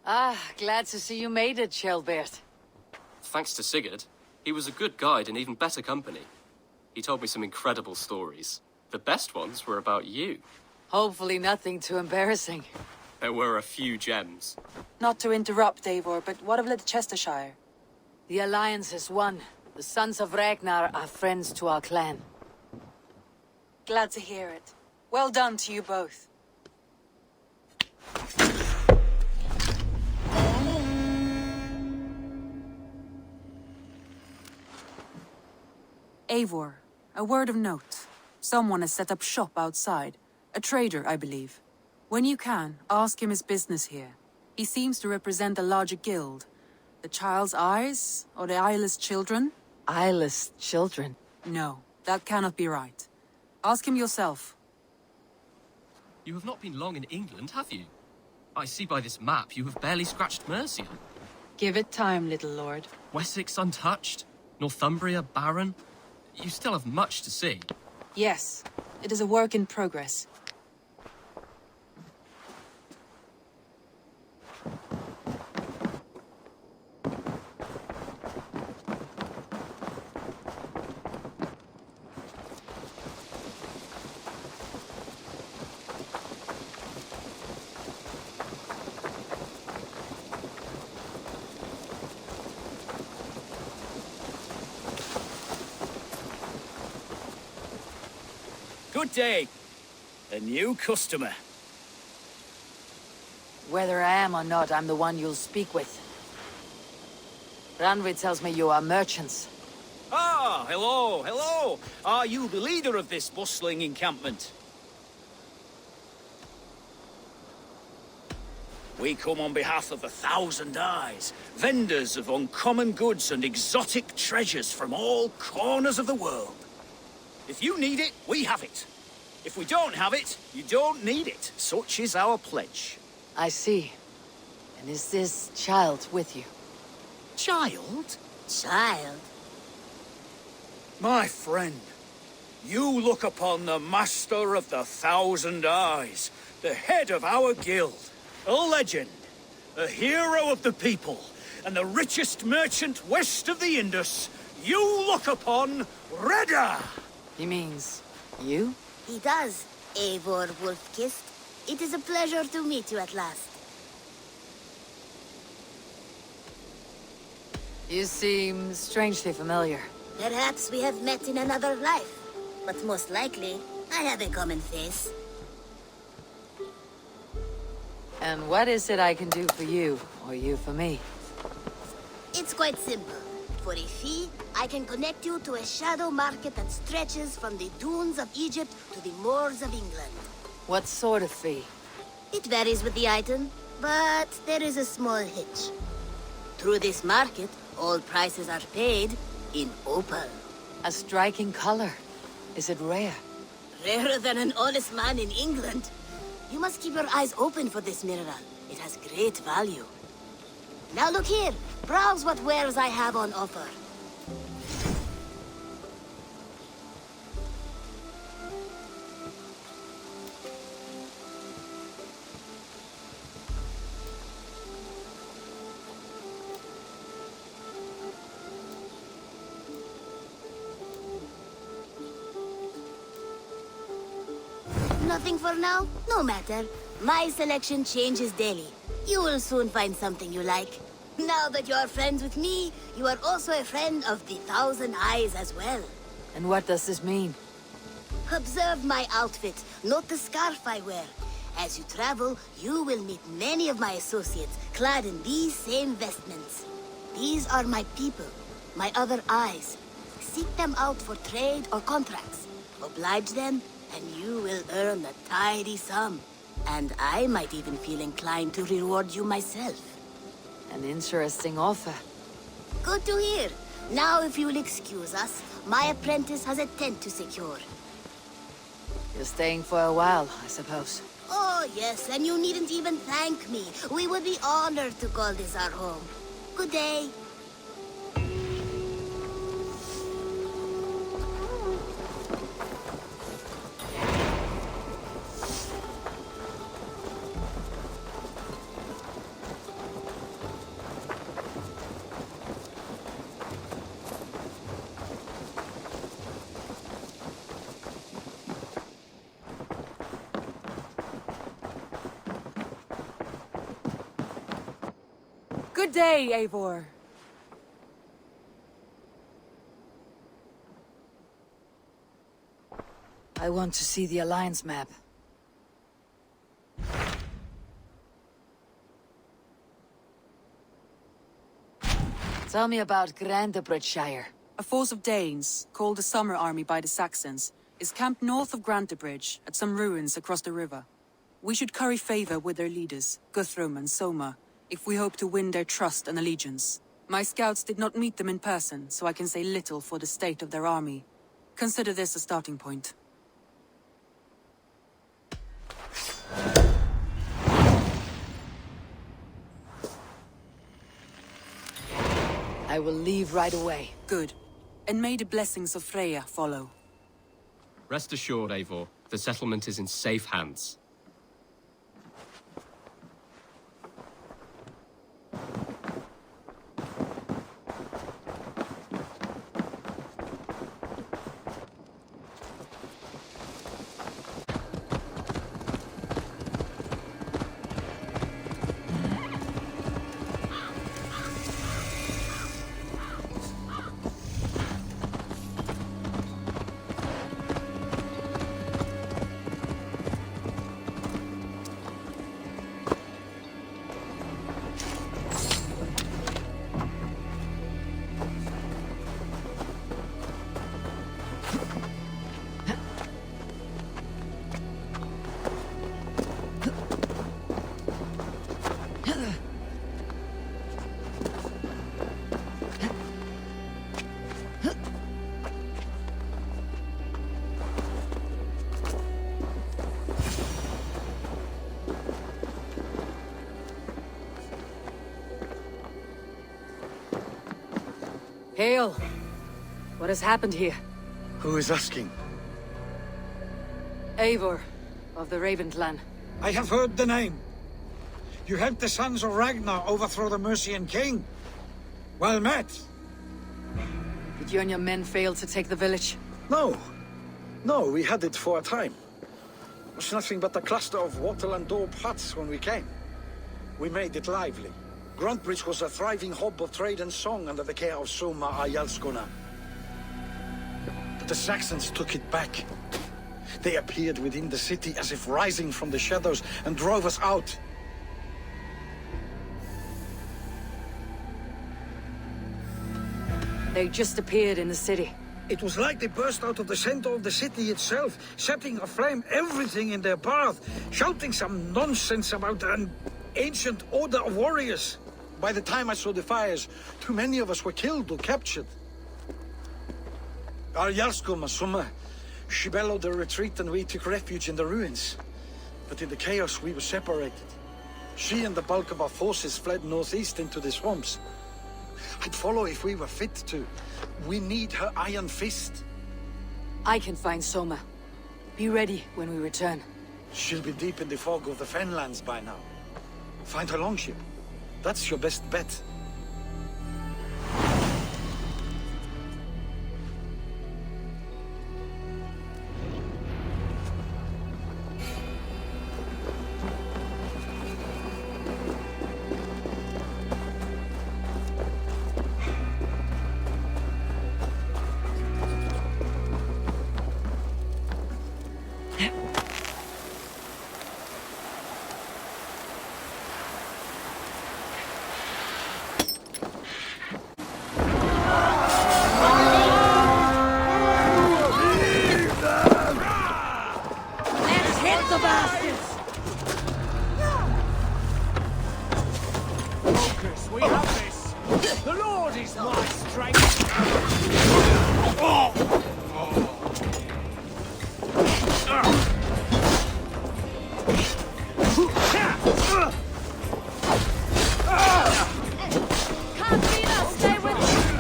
Ah, glad to see you made it, Shelbert. Thanks to Sigurd. He was a good guide and even better company. He told me some incredible stories. The best ones were about you. Hopefully nothing too embarrassing. There were a few gems. Not to interrupt, Eivor, but what of Ledecestre? The Alliance is won. The Sons of Ragnar are friends to our clan. Glad to hear it. Well done to you both. Eivor, a word of note. Someone has set up shop outside. A trader, I believe. When you can, ask him his business here. He seems to represent a larger guild. The Child's Eyes, or the Eyeless Children? Eyeless children? No, that cannot be right. Ask him yourself. You have not been long in England, have you? I see by this map you have barely scratched Mercia. Give it time, little lord. Wessex untouched, Northumbria barren. You still have much to see. Yes, it is a work in progress. Good day. A new customer. Whether I am or not, I'm the one you'll speak with. Randvi tells me you are merchants. Ah, hello, hello. Are you the leader of this bustling encampment? We come on behalf of the Thousand Eyes, vendors of uncommon goods and exotic treasures from all corners of the world. If you need it, we have it. If we don't have it, you don't need it. Such is our pledge. I see. And is this child with you? Child? Child? My friend, you look upon the Master of the Thousand Eyes, the head of our guild, a legend, a hero of the people, and the richest merchant west of the Indus. You look upon Reda! He means you? He does, Eivor Wolf-Kissed. It is a pleasure to meet you at last. You seem strangely familiar. Perhaps we have met in another life, but most likely, I have a common face. And what is it I can do for you, or you for me? It's quite simple. For a fee, I can connect you to a shadow market that stretches from the dunes of Egypt to the moors of England. What sort of fee? It varies with the item, but there is a small hitch. Through this market, all prices are paid in opal. A striking color. Is it rare? Rarer than an honest man in England. You must keep your eyes open for this mineral. It has great value. Now look here. Browse what wares I have on offer. Nothing for now? No matter. My selection changes daily. You will soon find something you like. Now that you are friends with me, you are also a friend of the Thousand Eyes as well. And what does this mean? Observe my outfit, note the scarf I wear. As you travel, you will meet many of my associates, clad in these same vestments. These are my people, my other eyes. Seek them out for trade or contracts. Oblige them, and you will earn a tidy sum. And I might even feel inclined to reward you myself. An interesting offer. Good to hear. Now, if you will excuse us, my apprentice has a tent to secure. You're staying for a while, I suppose. Oh, yes, and you needn't even thank me. We would be honored to call this our home. Good day. Good day, Eivor. I want to see the Alliance map. Tell me about Grantebridgescire. A force of Danes, called the Summer Army by the Saxons, is camped north of Grantebridge, at some ruins across the river. We should curry favor with their leaders, Guthrum and Soma, if we hope to win their trust and allegiance. My scouts did not meet them in person, so I can say little for the state of their army. Consider this a starting point. I will leave right away. Good. And may the blessings of Freya follow. Rest assured, Eivor, the settlement is in safe hands. Hail! What has happened here? Who is asking? Eivor, of the Raven clan. I have heard the name. You helped the sons of Ragnar overthrow the Mercian king. Well met. Did you and your men fail to take the village? No. No, we had it for a time. It was nothing but a cluster of wattle and daub huts when we came. We made it lively. Grantebridge was a thriving hub of trade and song under the care of Soma Jarlskona. But the Saxons took it back. They appeared within the city as if rising from the shadows and drove us out. They just appeared in the city. It was like they burst out of the center of the city itself, setting aflame everything in their path, shouting some nonsense about an ancient order of warriors. By the time I saw the fires, too many of us were killed or captured. Our Jarlskona, Soma, she bellowed a retreat and we took refuge in the ruins. But in the chaos we were separated. She and the bulk of our forces fled northeast into the swamps. I'd follow if we were fit to. We need her iron fist. I can find Soma. Be ready when we return. She'll be deep in the fog of the Fenlands by now. Find her longship. That's your best bet. We have this! The Lord is my strength! Stay with me!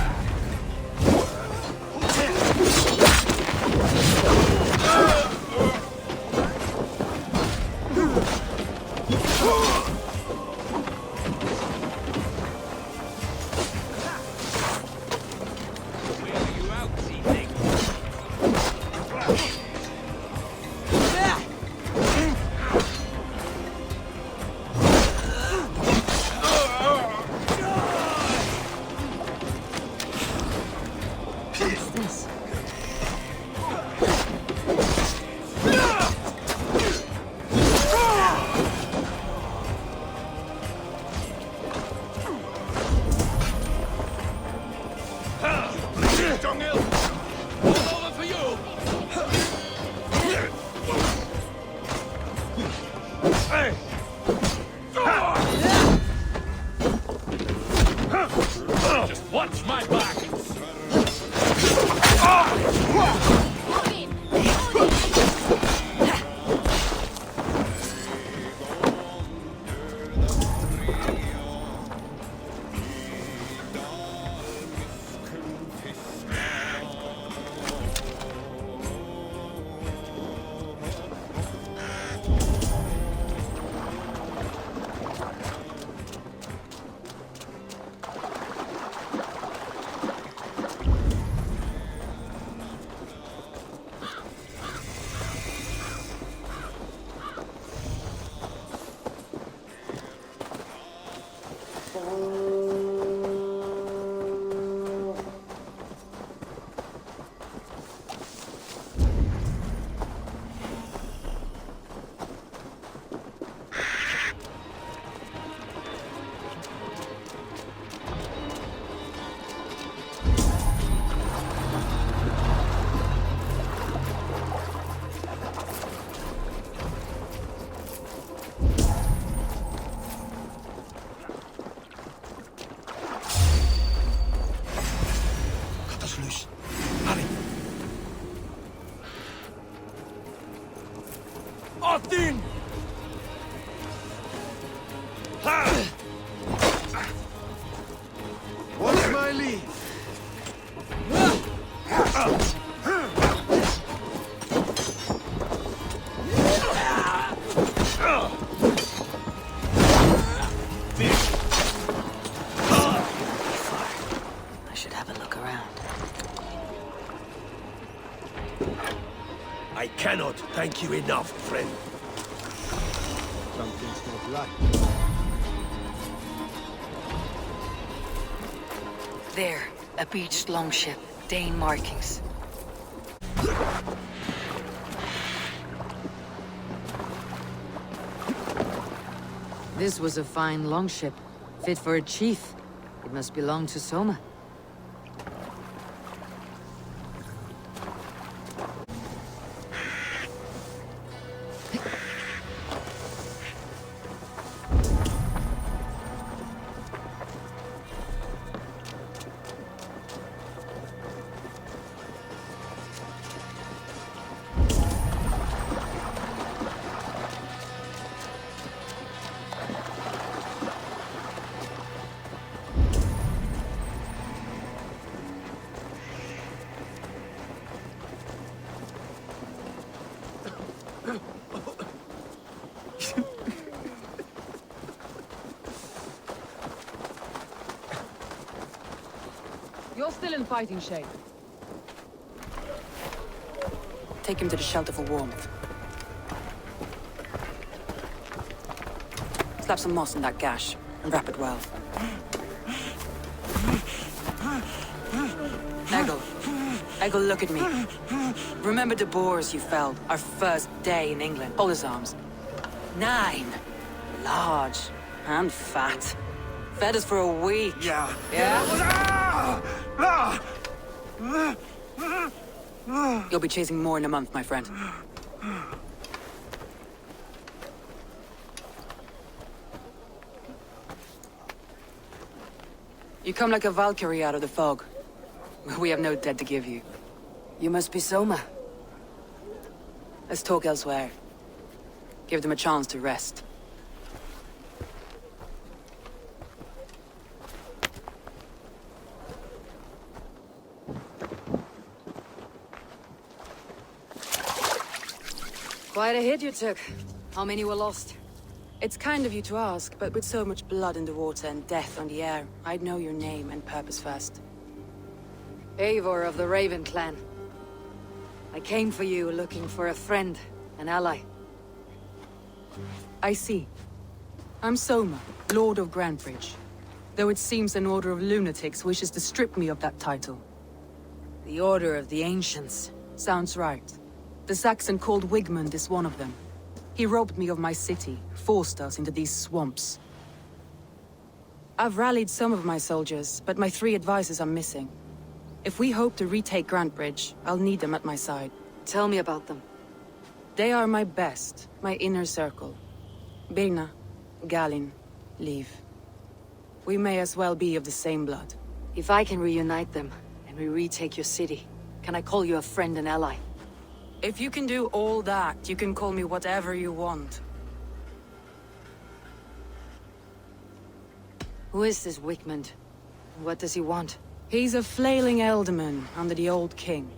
What's my lead? I should have a look around. I cannot thank you enough, friend. Something's not right. There, a beached longship. Dane markings. This was a fine longship, fit for a chief. It must belong to Soma. You're still in fighting shape. Take him to the shelter for warmth. Slap some moss in that gash, and wrap it well. Eggle, look at me. Remember the boars you felled, our first day in England? Hold his arms. 9. Large and fat. Fed us for a week. Yeah. You'll be chasing more in a month, my friend. You come like a Valkyrie out of the fog. We have no debt to give you. You must be Soma. Let's talk elsewhere. Give them a chance to rest. Quite a hit you took. How many were lost? It's kind of you to ask, but with so much blood in the water and death on the air, I'd know your name and purpose first. Eivor of the Raven clan. I came for you looking for a friend, an ally. I see. I'm Soma, Lord of Grantebridge. Though it seems an order of lunatics wishes to strip me of that title. The Order of the Ancients. Sounds right. The Saxon called Wigmund is one of them. He robbed me of my city, forced us into these swamps. I've rallied some of my soldiers, but my 3 advisors are missing. If we hope to retake Grantebridge, I'll need them at my side. Tell me about them. They are my best, my inner circle. Birna, Gallin, leave. We may as well be of the same blood. If I can reunite them, and we retake your city, can I call you a friend and ally? If you can do all that, you can call me whatever you want. Who is this Wigmund? What does he want? He's a flailing elderman under the old king.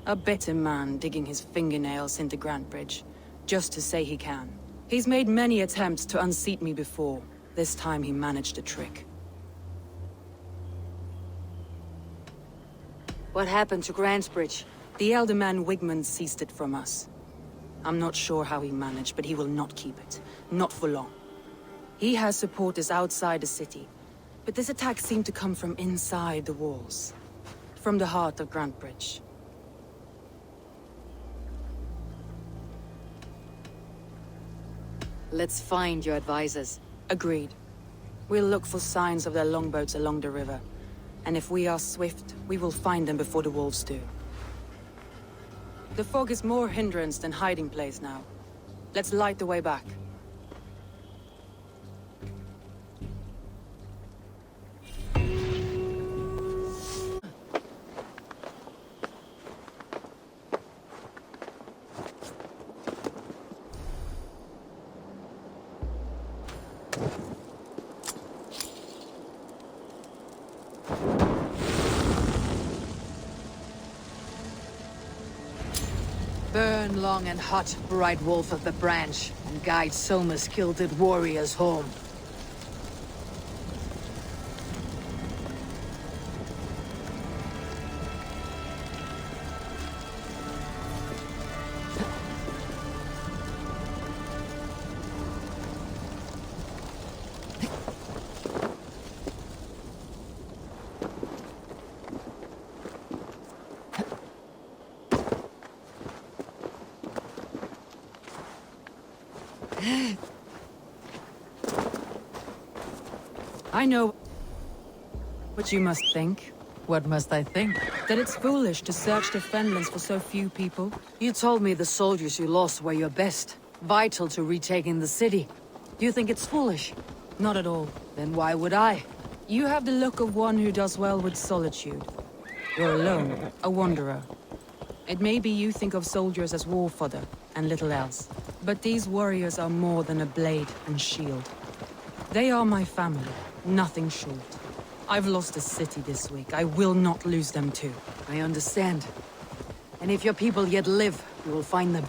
A bitter man digging his fingernails into Grantebridge, just to say he can. He's made many attempts to unseat me before. This time he managed a trick. What happened to Grantebridge? The elder man Wigmund seized it from us. I'm not sure how he managed, but he will not keep it. Not for long. He has supporters outside the city, but this attack seemed to come from inside the walls. From the heart of Grantebridge. Let's find your advisors. Agreed. We'll look for signs of their longboats along the river. And if we are swift, we will find them before the wolves do. The fog is more hindrance than hiding place now. Let's light the way back. Burn long and hot, bright wolf of the branch, and guide Soma's kilted warriors home. I know what you must think. What must I think? That it's foolish to search the Fenlands for so few people. You told me the soldiers you lost were your best, vital to retaking the city. Do you think it's foolish? Not at all. Then why would I? You have the look of one who does well with solitude. You're alone, a wanderer. It may be you think of soldiers as war fodder, and little else. But these warriors are more than a blade and shield. They are my family, nothing short. I've lost a city this week. I will not lose them too. I understand. And if your people yet live, you will find them.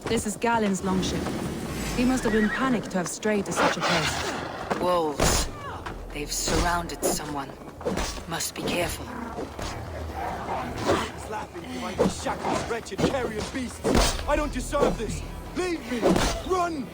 This is Gallin's longship. He must have been panicked to have strayed to such a place. Wolves. They've surrounded someone. Must be careful. He's laughing behind these shackled, wretched carrion beasts. I don't deserve this. Leave me. Run.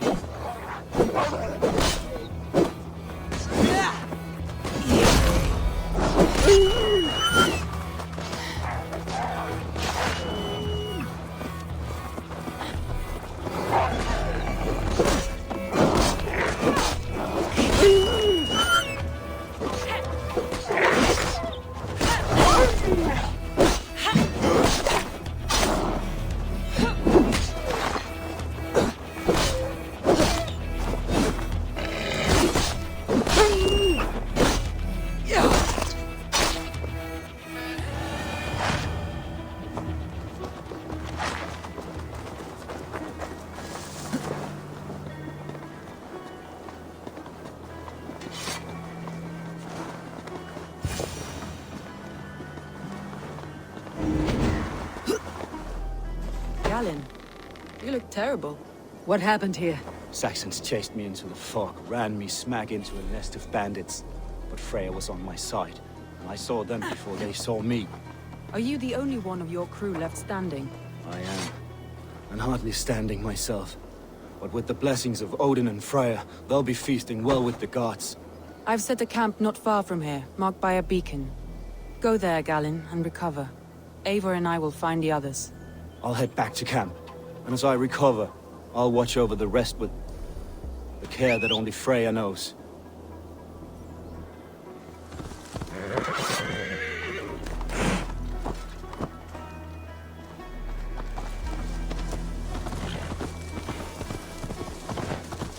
Galinn, you look terrible. What happened here? Saxons chased me into the fog, ran me smack into a nest of bandits. But Freya was on my side, and I saw them before they saw me. Are you the only one of your crew left standing? I am. And hardly standing myself. But with the blessings of Odin and Freya, they'll be feasting well with the gods. I've set a camp not far from here, marked by a beacon. Go there, Galinn, and recover. Eivor and I will find the others. I'll head back to camp. And as I recover, I'll watch over the rest with the care that only Freya knows.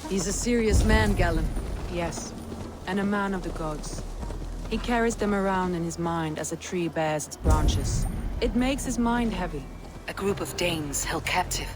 He's a serious man, Gallin. Yes, and a man of the gods. He carries them around in his mind as a tree bears its branches. It makes his mind heavy. A group of Danes held captive.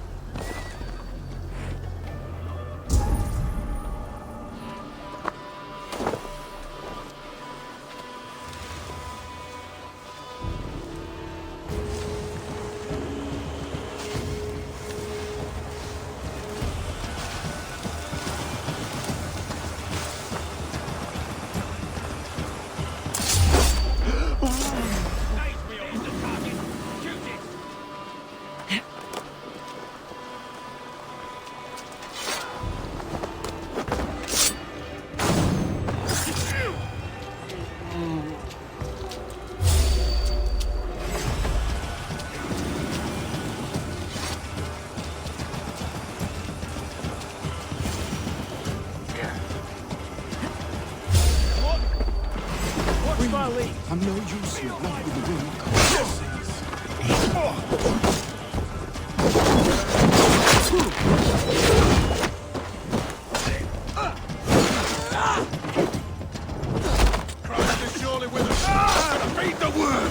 I'm no use here, not with the wind. Christ is surely with us. Read the word.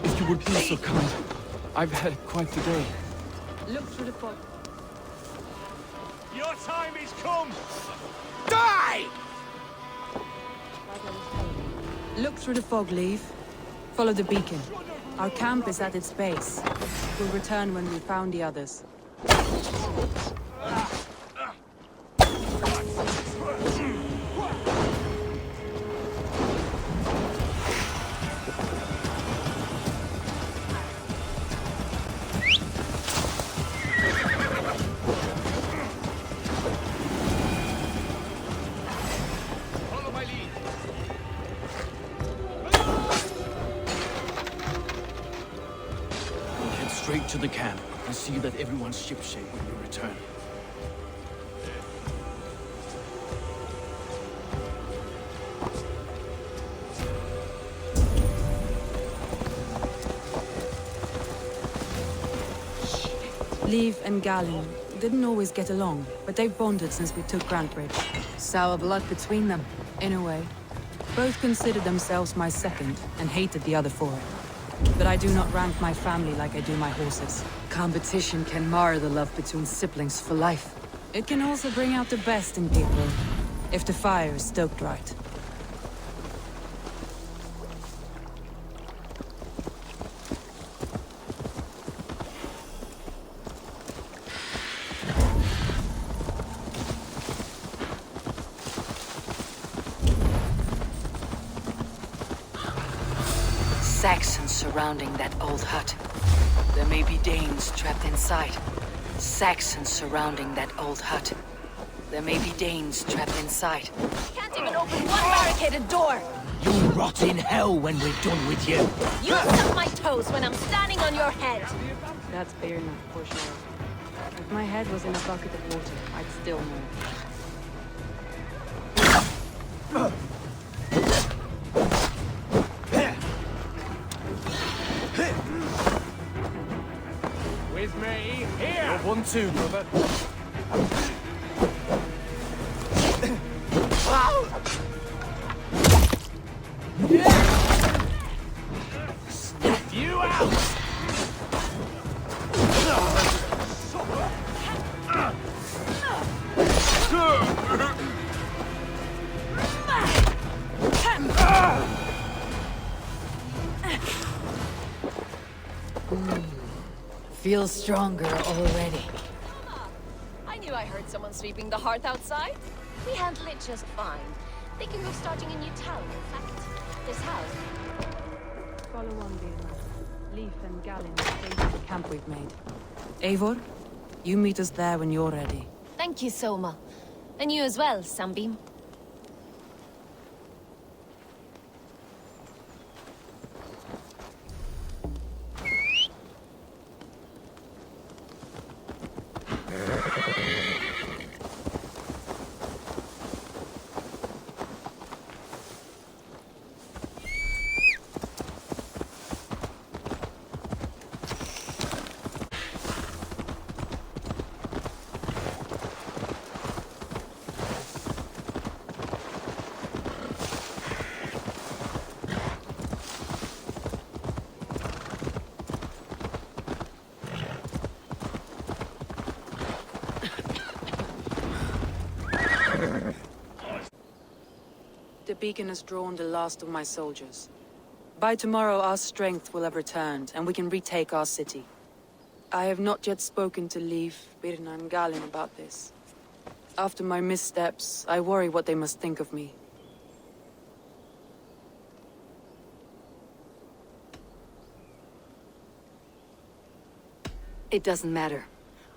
If you would be so kind, I've had quite the day. Look through the fog. Your time is come! Die! Look through the fog, Leave. Follow the beacon. Our camp is at its base. We'll return when we found the others. Straight to the camp and see that everyone's shipshape when we return. Leave and Gallin didn't always get along, but they've bonded since we took Grantebridge. Sour blood between them. In a way. Both considered themselves my second, and hated the other for it. But I do not rank my family like I do my horses. Competition can mar the love between siblings for life. It can also bring out the best in people, if the fire is stoked right. Saxons surrounding that old hut. There may be Danes trapped inside. Saxons surrounding that old hut. There may be Danes trapped inside. Can't even open one barricaded door! You'll rot in hell when we're done with you! You suck my toes when I'm standing on your head! That's Birna, for sure. If my head was in a bucket of water, I'd still know. With me, here! You're 1-2, brother. Sniff you out! Feels stronger already. I knew I heard someone sweeping the hearth outside. We handle it just fine. Thinking of starting a new town, in fact. This house. Follow on, Birna. Leif and Galinn stay to the camp we've made. Eivor, you meet us there when you're ready. Thank you, Soma. And you as well, Sunbeam. The beacon has drawn the last of my soldiers. By tomorrow our strength will have returned, and we can retake our city. I have not yet spoken to Leif, Birna and Gallin about this. After my missteps, I worry what they must think of me. It doesn't matter.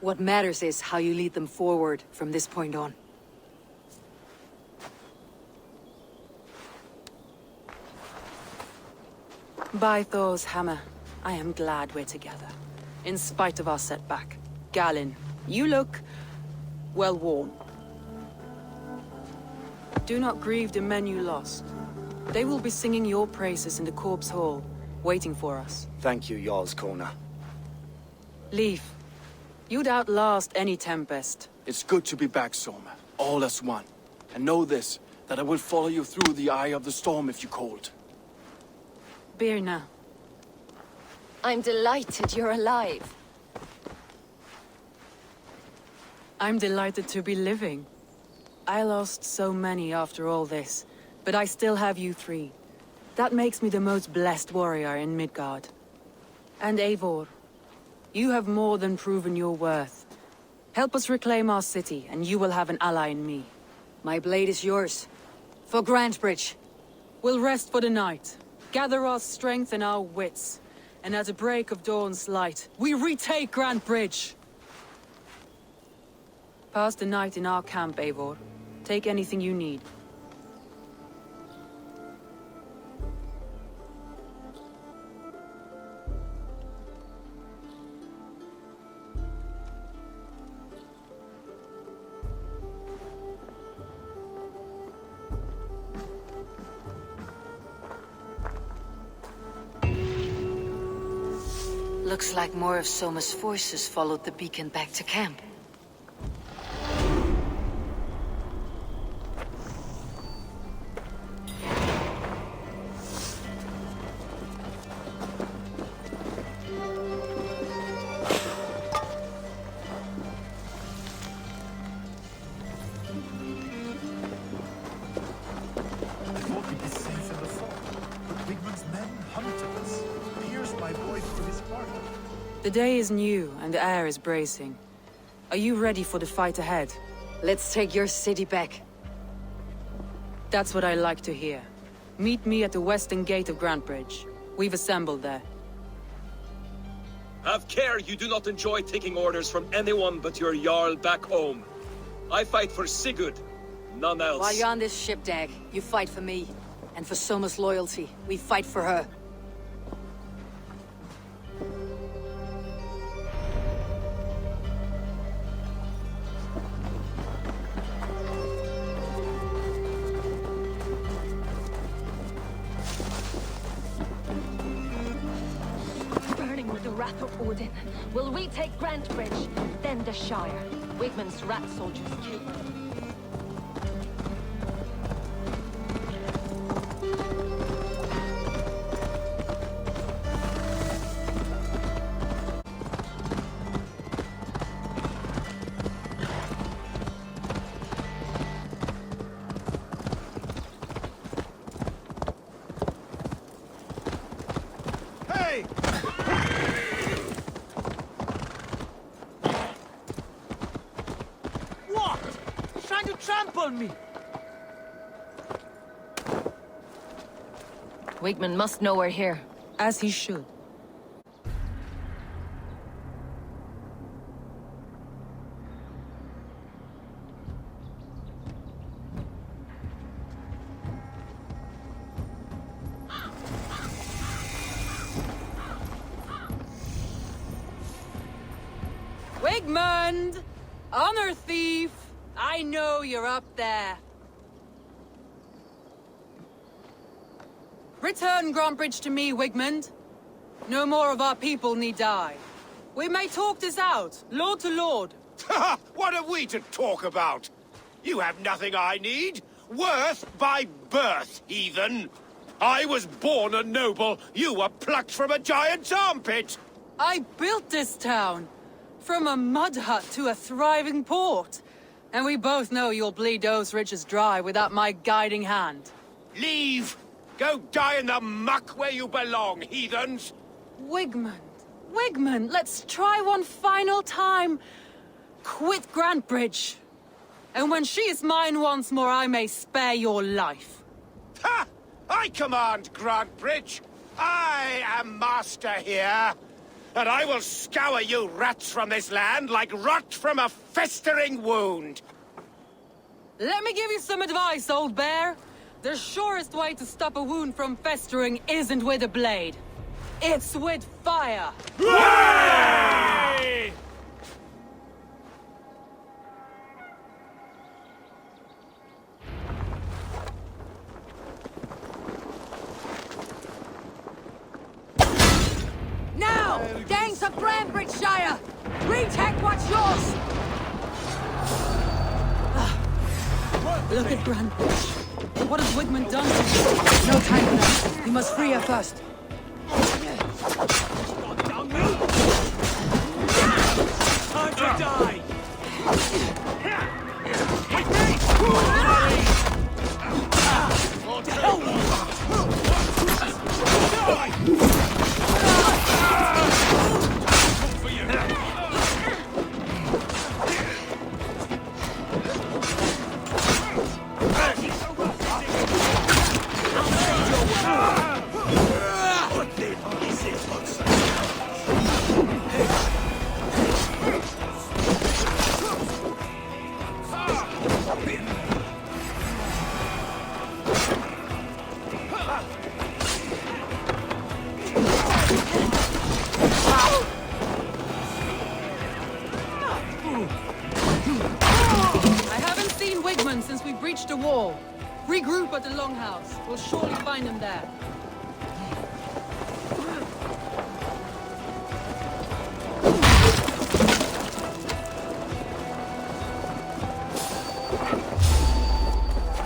What matters is how you lead them forward from this point on. By Thor's hammer, I am glad we're together. In spite of our setback. Galinn, you look well worn. Do not grieve the men you lost. They will be singing your praises in the Corpse Hall, waiting for us. Thank you, Jarlskona. Leif, you'd outlast any tempest. It's good to be back, Soma. All as one. And know this, that I will follow you through the eye of the storm if you called. Birna. I'm delighted you're alive. I'm delighted to be living. I lost so many after all this, but I still have you three. That makes me the most blessed warrior in Midgard. And Eivor, you have more than proven your worth. Help us reclaim our city, and you will have an ally in me. My blade is yours. For Grantebridge. We'll rest for the night, gather our strength and our wits, and at the break of dawn's light, we retake Grantebridge! Pass the night in our camp, Eivor. Take anything you need. Looks like more of Soma's forces followed the beacon back to camp. The day is new, and the air is bracing. Are you ready for the fight ahead? Let's take your city back. That's what I like to hear. Meet me at the western gate of Grantebridge. We've assembled there. Have care you do not enjoy taking orders from anyone but your Jarl back home. I fight for Sigurd, none else. While you're on this ship, Dag, you fight for me. And for Soma's loyalty, we fight for her. Odin. We'll retake Grantebridge, then the Shire. Wigmund's rat soldiers killed them. Me. Wigmund must know we're here. As he should. Wigmund! Honor thief! I know you're up there. Return Grantebridge to me, Wigmund. No more of our people need die. We may talk this out, lord to lord. What have we to talk about? You have nothing I need. Worth by birth, heathen. I was born a noble. You were plucked from a giant's armpit. I built this town. From a mud hut to a thriving port. And we both know you'll bleed those riches dry without my guiding hand. Leave! Go die in the muck where you belong, heathens! Wigmund, let's try one final time. Quit Grantebridge. And when she is mine once more, I may spare your life. Ha! I command Grantebridge. I am master here. And I will scour you rats from this land like rot from a festering wound. Let me give you some advice, old bear. The surest way to stop a wound from festering isn't with a blade. It's with fire. Hooray! Now! Gangs of Grantebridgescire! Retake what's yours! Look at Grantebridge. What has Wigmund done to you? No time for that. We must free her first. Time to die! Since we breached the wall. Regroup at the Longhouse. We'll surely find him there.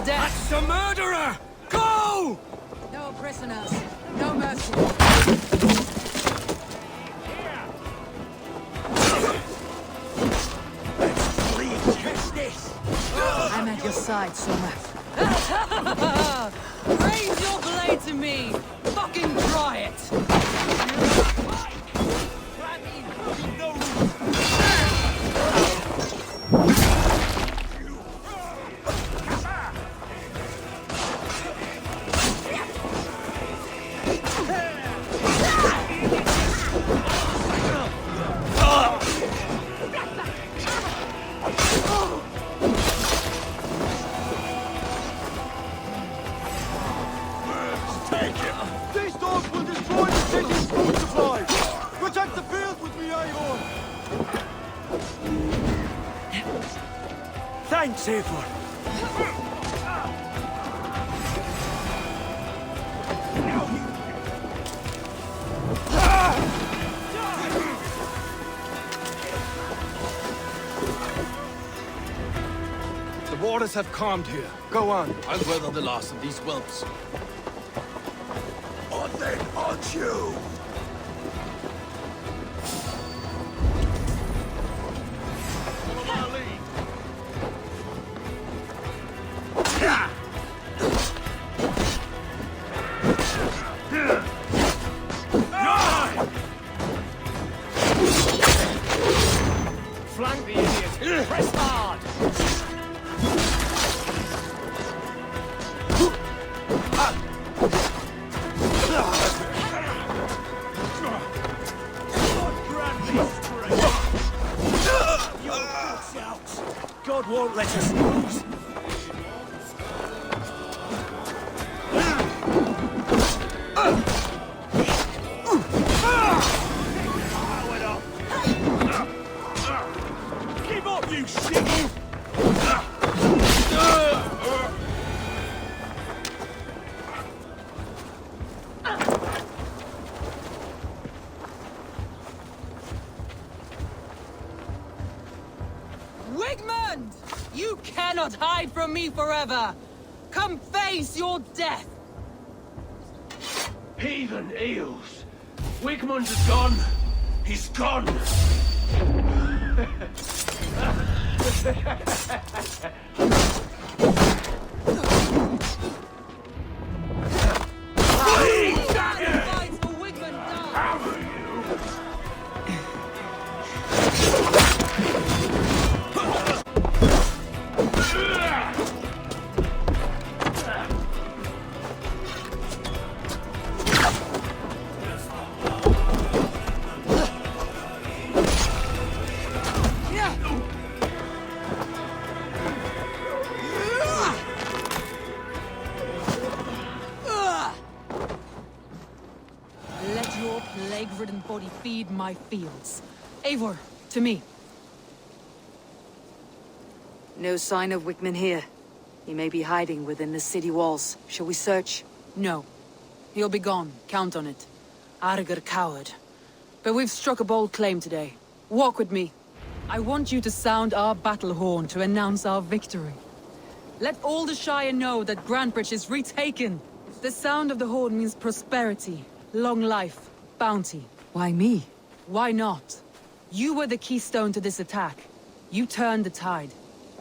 That's the murderer! Go! No prisoners. No mercy. I'm at your side, Soma. Raise your blade to me! Fucking try it! Thanks, Eivor. The warders have calmed here. Go on. I'll weather the loss of these whelps. On then, aren't you? Flank the idiots! Press hard! God won't let us lose. Give up, you Wigmund! You cannot hide from me forever! Come face your death! Heathen eels! Wigmund is gone! He's gone! Let your plague-ridden body feed my fields. Eivor, to me. No sign of Wigmund here. He may be hiding within the city walls. Shall we search? No. He'll be gone. Count on it. Arger coward. But we've struck a bold claim today. Walk with me. I want you to sound our battle horn to announce our victory. Let all the Shire know that Grantebridge is retaken. The sound of the horn means prosperity, long life, bounty. Why me? Why not? You were the keystone to this attack. You turned the tide.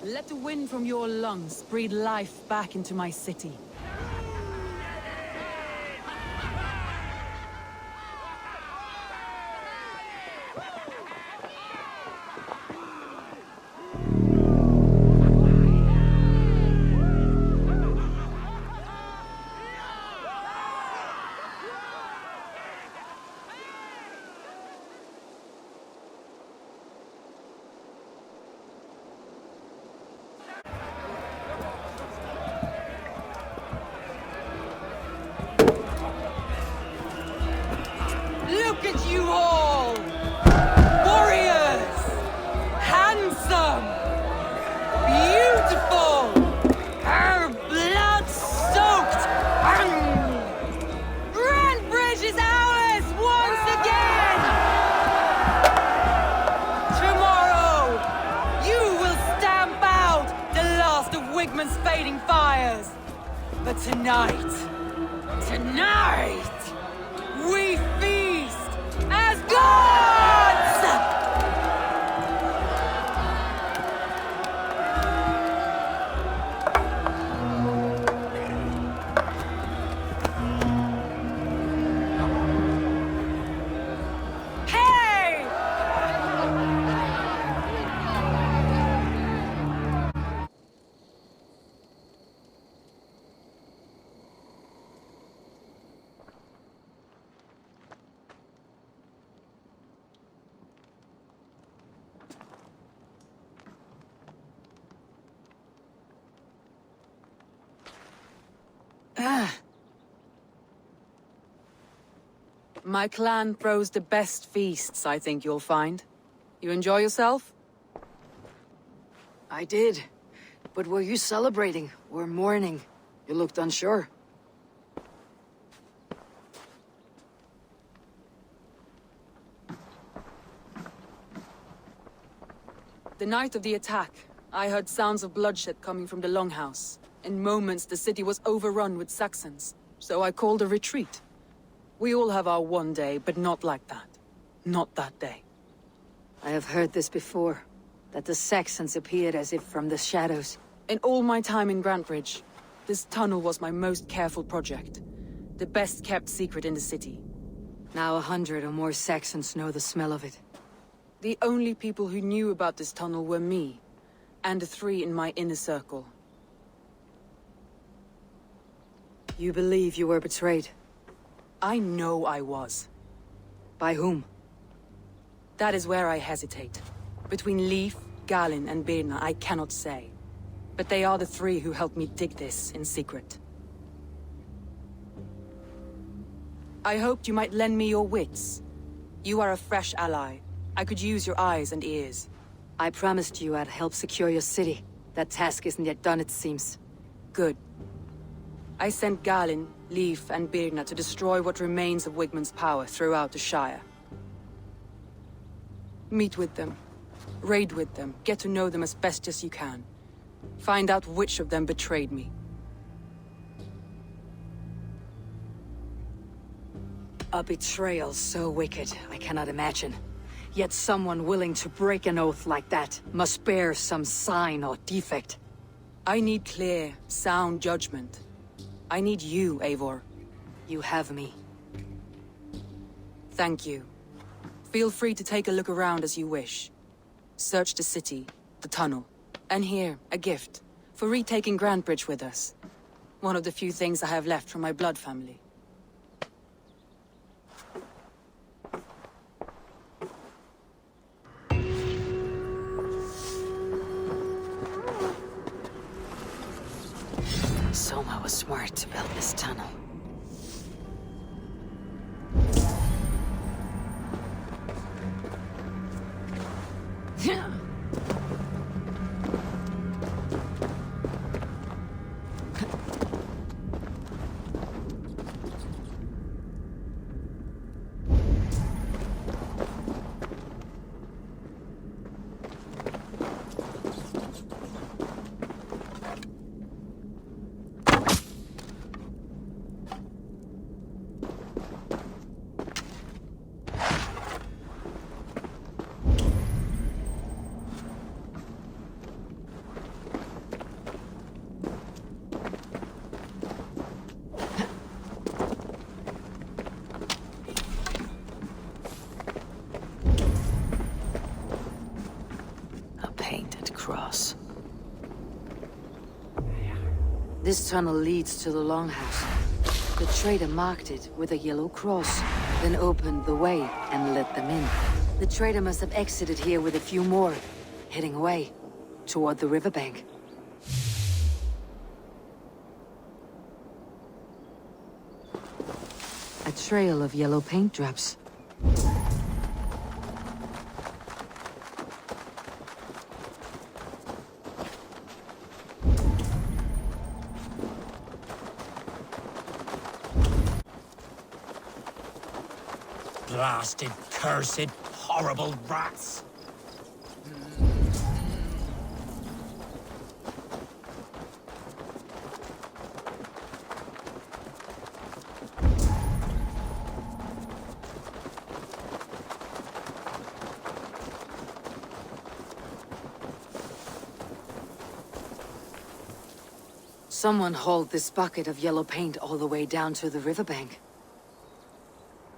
Let the wind from your lungs breathe life back into my city. Look at you all! Warriors! Handsome! Beautiful! Blood-soaked! Grantebridge is ours once again! Tomorrow, you will stamp out the last of Wigmund's fading fires. But tonight, we feast as gods! Hey! My clan throws the best feasts, I think you'll find. You enjoy yourself? I did. But were you celebrating or mourning? You looked unsure. The night of the attack, I heard sounds of bloodshed coming from the Longhouse. In moments, the city was overrun with Saxons, so I called a retreat. We all have our one day, but not like that. Not that day. I have heard this before, that the Saxons appeared as if from the shadows. In all my time in Grantebridge, this tunnel was my most careful project. The best kept secret in the city. Now 100 or more Saxons know the smell of it. The only people who knew about this tunnel were me, and the 3 in my inner circle. You believe you were betrayed? I know I was. By whom? That is where I hesitate. Between Leif, Gallin, and Birna, I cannot say. But they are the 3 who helped me dig this in secret. I hoped you might lend me your wits. You are a fresh ally. I could use your eyes and ears. I promised you I'd help secure your city. That task isn't yet done, it seems. Good. I sent Galinn, Leif, and Birna to destroy what remains of Wigmund's power throughout the Shire. Meet with them. Raid with them, get to know them as best as you can. Find out which of them betrayed me. A betrayal so wicked, I cannot imagine. Yet someone willing to break an oath like that must bear some sign or defect. I need clear, sound judgment. I need you, Eivor. You have me. Thank you. Feel free to take a look around as you wish. Search the city, the tunnel, and here, a gift, for retaking Grantebridge with us. One of the few things I have left from my blood family. Soma was smart to build this tunnel. Cross. This tunnel leads to the Longhouse. The trader marked it with a yellow cross, then opened the way and let them in. The trader must have exited here with a few more, heading away toward the riverbank. A trail of yellow paint drops. Blasted, cursed, horrible rats! Someone hauled this bucket of yellow paint all the way down to the riverbank.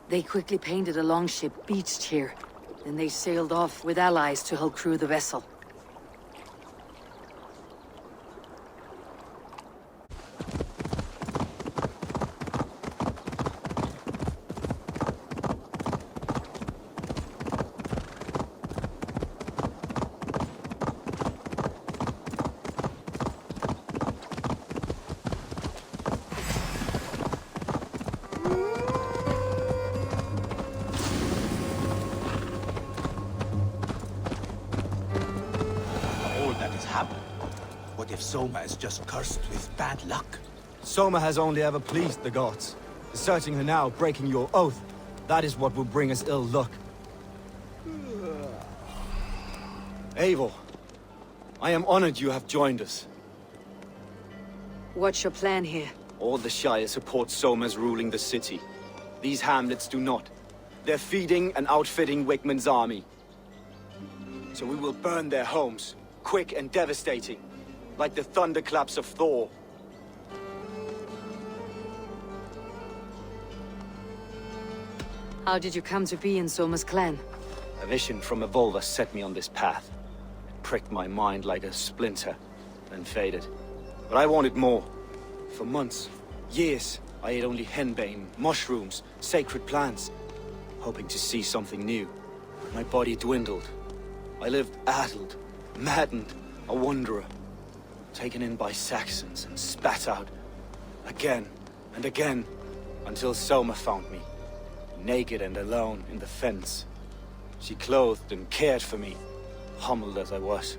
They quickly painted a longship beached here. Then they sailed off with allies to help crew the vessel. What if Soma is just cursed with bad luck? Soma has only ever pleased the gods. Deserting her now, breaking your oath, that is what will bring us ill luck. Eivor, I am honored you have joined us. What's your plan here? All the Shire support Soma's ruling the city. These hamlets do not. They're feeding and outfitting Wigmund's army. So we will burn their homes, quick and devastating, like the thunderclaps of Thor. How did you come to be in Soma's clan? A vision from a Volva set me on this path. It pricked my mind like a splinter, then faded. But I wanted more. For months, years, I ate only henbane, mushrooms, sacred plants, hoping to see something new. My body dwindled. I lived addled, maddened, a wanderer. Taken in by Saxons and spat out, again and again, until Soma found me, naked and alone in the fens. She clothed and cared for me, humbled as I was.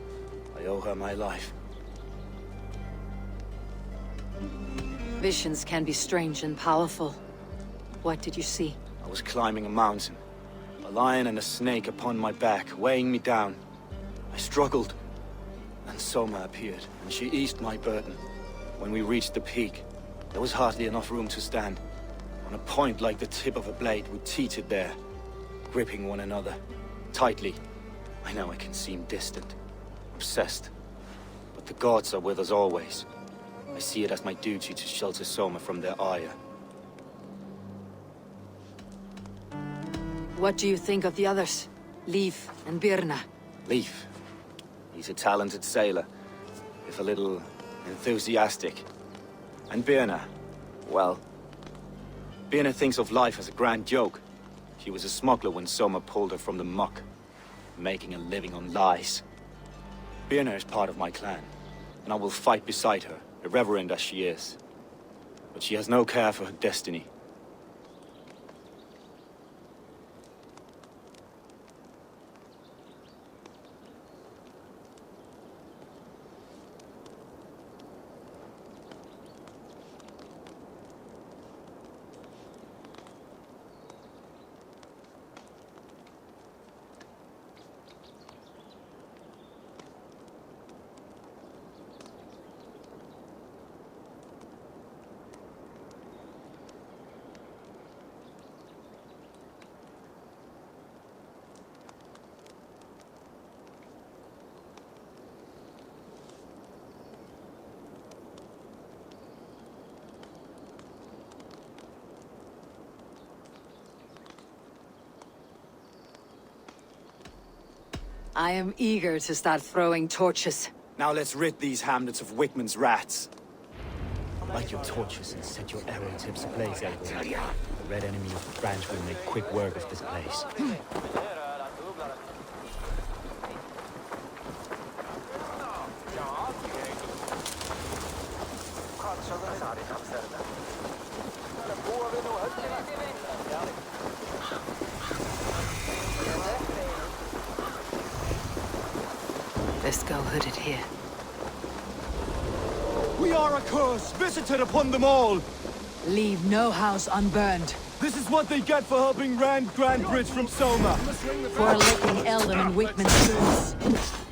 I owe her my life. Visions can be strange and powerful. What did you see? I was climbing a mountain, a lion and a snake upon my back, weighing me down. I struggled. And Soma appeared, and she eased my burden. When we reached the peak, there was hardly enough room to stand. On a point like the tip of a blade, we teetered there, gripping one another, tightly. I know I can seem distant, obsessed, but the gods are with us always. I see it as my duty to shelter Soma from their ire. What do you think of the others? Leif and Birna? Leif. He's a talented sailor, if a little enthusiastic. And Birna, well, Birna thinks of life as a grand joke. She was a smuggler when Soma pulled her from the muck, making a living on lies. Birna is part of my clan, and I will fight beside her, irreverent as she is. But she has no care for her destiny. I am eager to start throwing torches. Now let's rid these hamlets of Wigmund's rats. Light your torches and set your arrow tips ablaze, Eivor. The red enemy of the branch will make quick work of this place. Let's go hooded here. We are a curse visited upon them all! Leave no house unburned. This is what they get for helping Rand Grantebridge from Soma! For licking Eldon and Wigmund's boots.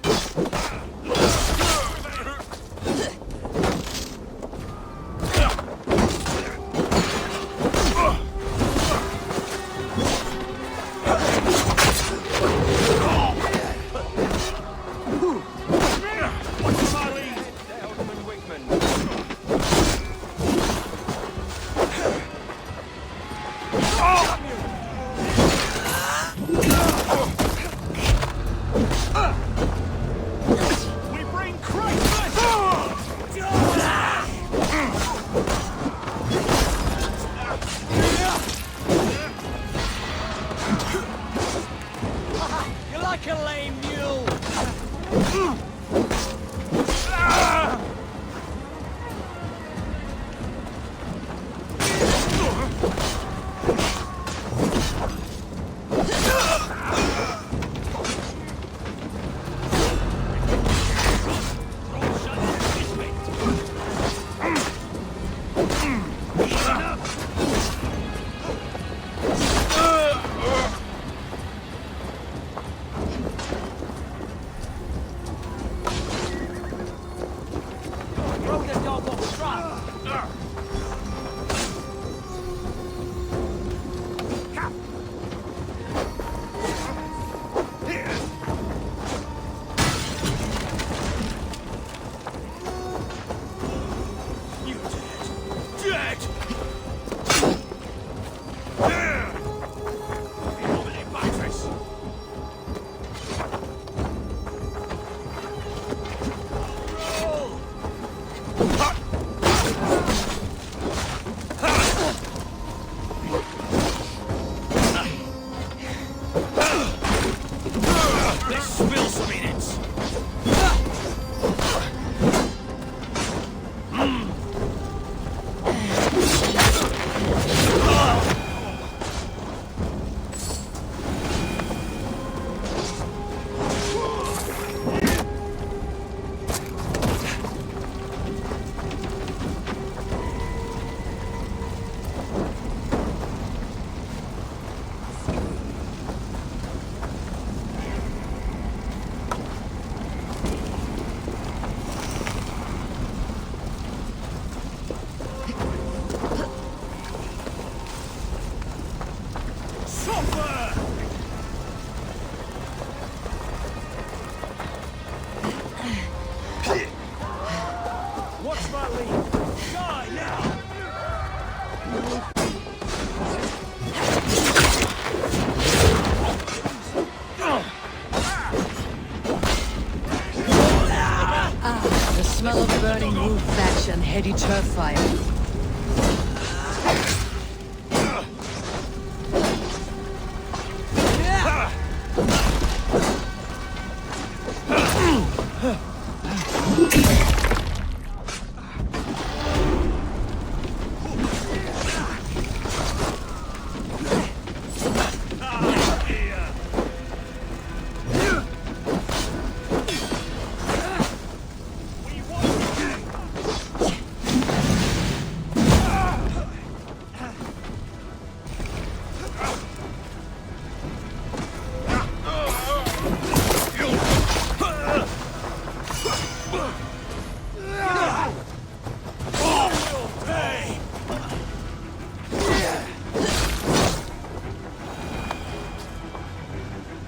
my lead! Die now! The smell of burning wood thatch and heady turf fire.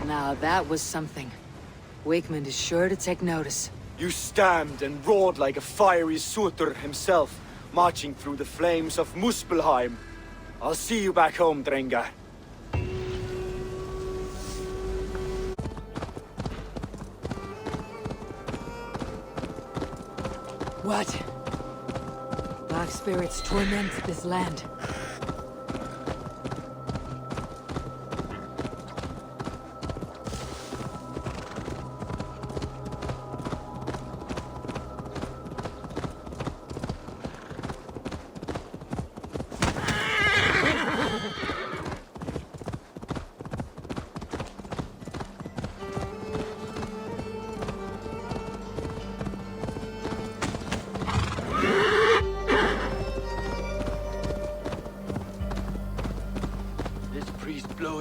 Now that was something. Wigmund is sure to take notice. You stamped and roared like a fiery Surtur himself, marching through the flames of Muspelheim. I'll see you back home, Drengar. What? Dark spirits torment this land.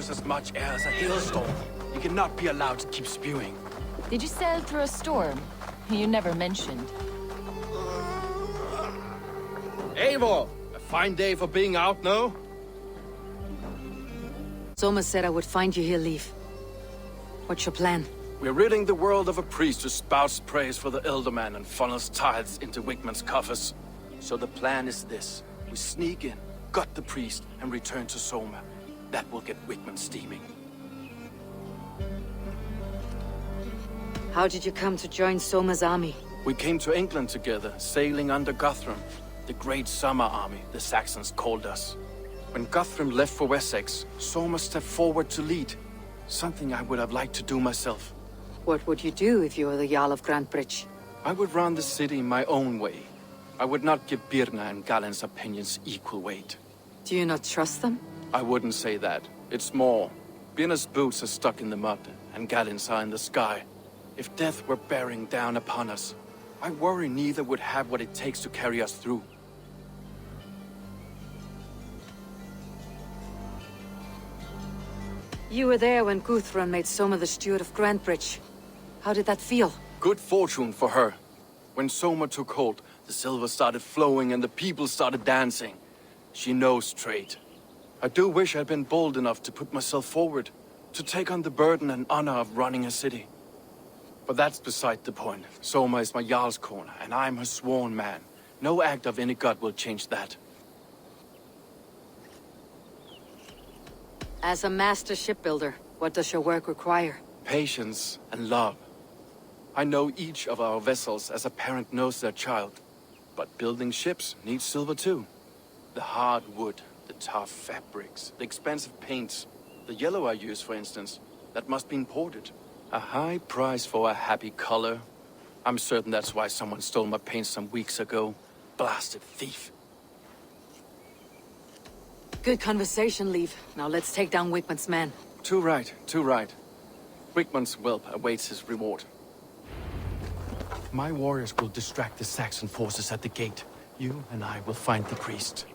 As much air as a hailstorm. You cannot be allowed to keep spewing. Did you sail through a storm? You never mentioned. Eivor! A fine day for being out, no? Soma said I would find you here, Leaf. What's your plan? We're ridding the world of a priest who spouts praise for the Elderman and funnels tithes into Wigmund's coffers. So the plan is this. We sneak in, gut the priest, and return to Soma. That will get Wigmund steaming. How did you come to join Soma's army? We came to England together, sailing under Guthrum. The great summer army, the Saxons called us. When Guthrum left for Wessex, Soma stepped forward to lead. Something I would have liked to do myself. What would you do if you were the Jarl of Grantebridge? I would run the city my own way. I would not give Birna and Gallin's opinions equal weight. Do you not trust them? I wouldn't say that. It's more. Birna's boots are stuck in the mud, and Gallin's are in the sky. If death were bearing down upon us, I worry neither would have what it takes to carry us through. You were there when Guthrum made Soma the steward of Grantebridge. How did that feel? Good fortune for her. When Soma took hold, the silver started flowing and the people started dancing. She knows trade. I do wish I'd been bold enough to put myself forward, to take on the burden and honor of running a city. But that's beside the point. Soma is my Jarlskona, and I'm her sworn man. No act of any god will change that. As a master shipbuilder, what does your work require? Patience and love. I know each of our vessels as a parent knows their child. But building ships needs silver too. The hard wood, the tough fabrics, the expensive paints. The yellow I use, for instance, that must be imported. A high price for a happy color. I'm certain that's why someone stole my paint some weeks ago. Blasted thief. Good conversation, Leaf. Now let's take down Wigmund's men. Too right, too right. Wigmund's whelp awaits his reward. My warriors will distract the Saxon forces at the gate. You and I will find the priest.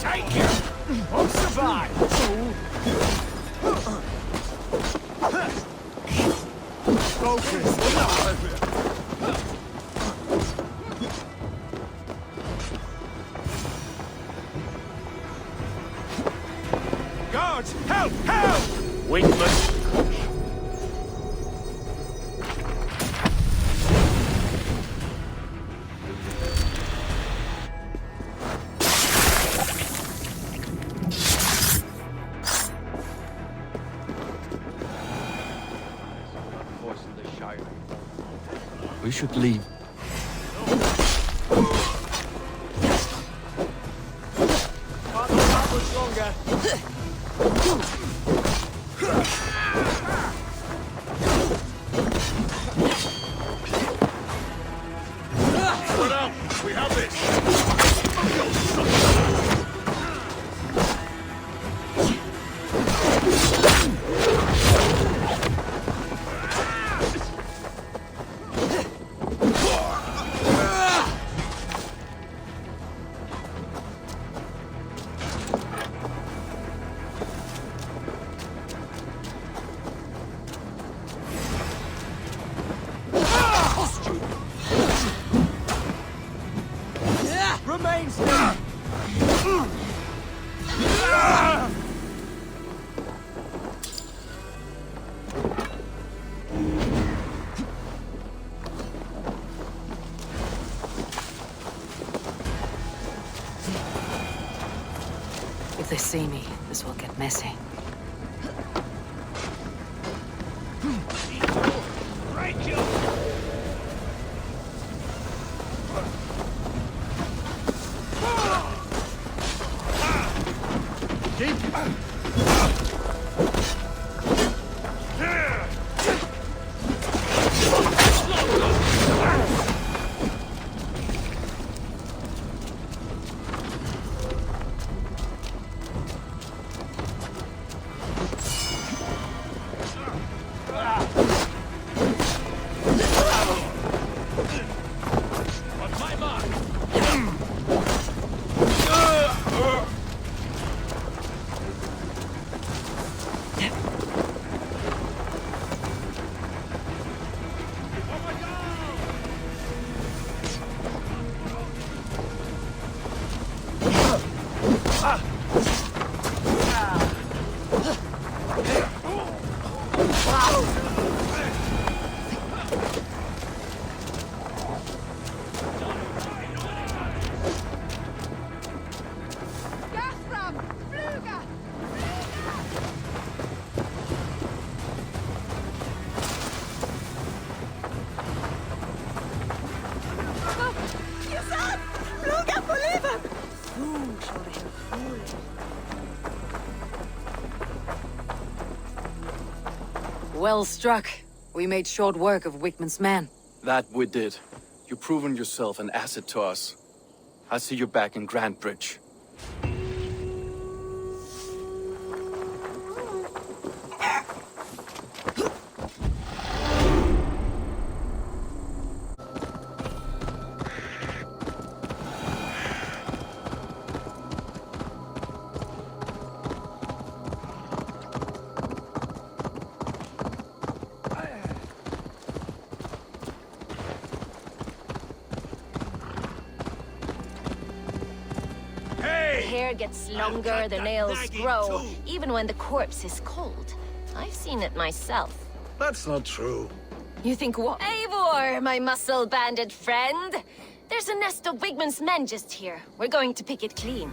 Take it! Won't survive! Focus! Guards! Help! Help! Wigmund! We should leave. Can't hold out much longer. Spread out. We have this. Remain still. If they see me, this will get messy. Right, you. Well struck. We made short work of Wigmund's men. That we did. You've proven yourself an asset to us. I'll see you back in Grantebridge. The hair gets longer, the nails grow, even when the corpse is cold. I've seen it myself. That's not true. You think what? Eivor, my muscle-banded friend! There's a nest of Wigmund's men just here. We're going to pick it clean.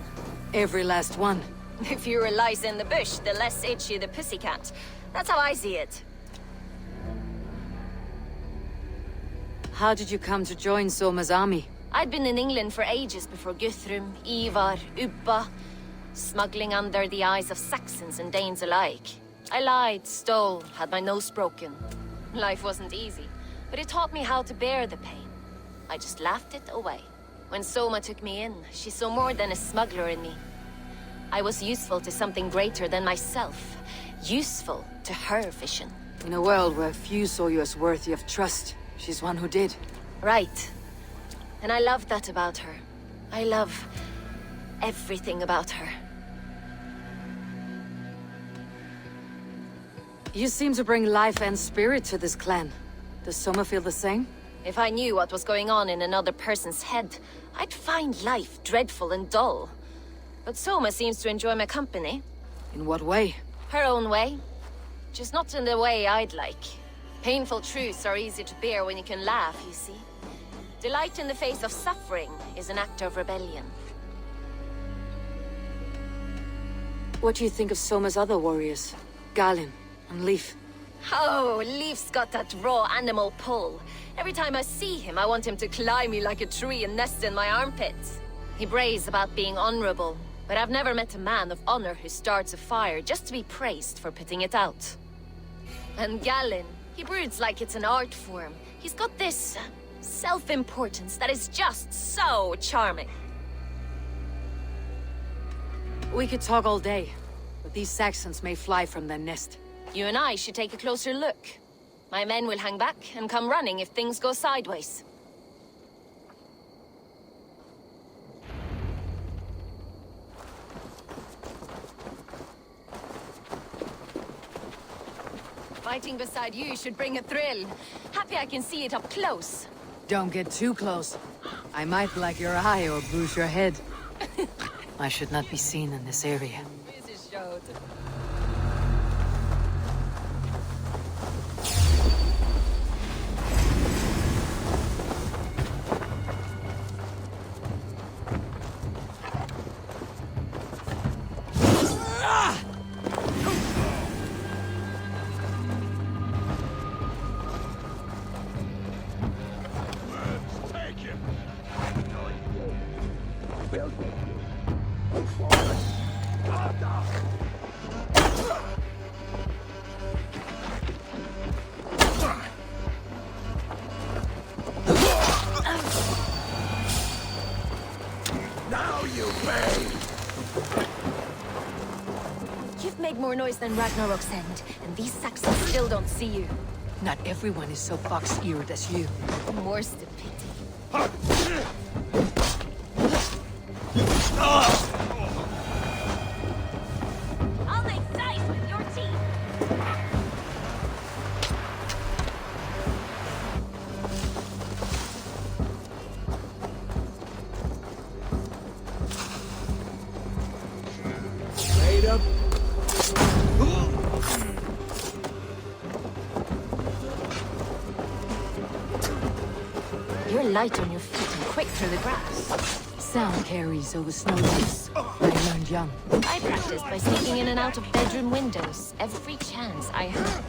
Every last one. The fewer lies in the bush, the less itchy the pussycat. That's how I see it. How did you come to join Soma's army? I'd been in England for ages before Guthrum, Ivar, Ubba, smuggling under the eyes of Saxons and Danes alike. I lied, stole, had my nose broken. Life wasn't easy, but it taught me how to bear the pain. I just laughed it away. When Soma took me in, she saw more than a smuggler in me. I was useful to something greater than myself. Useful to her vision. In a world where few saw you as worthy of trust, she's one who did. Right. And I love that about her. I love everything about her. You seem to bring life and spirit to this clan. Does Soma feel the same? If I knew what was going on in another person's head, I'd find life dreadful and dull. But Soma seems to enjoy my company. In what way? Her own way. Just not in the way I'd like. Painful truths are easy to bear when you can laugh, you see. Delight in the face of suffering is an act of rebellion. What do you think of Soma's other warriors? Gallin and Leif? Oh, Leif's got that raw animal pull. Every time I see him, I want him to climb me like a tree and nest in my armpits. He brays about being honorable, but I've never met a man of honor who starts a fire just to be praised for putting it out. And Gallin, he broods like it's an art form. He's got this self-importance that is just so charming. We could talk all day, but these Saxons may fly from their nest. You and I should take a closer look. My men will hang back and come running if things go sideways. Fighting beside you should bring a thrill. Happy I can see it up close. Don't get too close. I might black your eye or bruise your head. I should not be seen in this area. You've made more noise than Ragnarok's end, and these Saxons still don't see you. Not everyone is so fox-eared as you. More's the pity. I'll make dice with your teeth! Straight up. You're light on your feet and quick through the grass. Sound carries over snow drifts. I learned young. I practiced by sneaking in and out of bedroom windows every chance I had.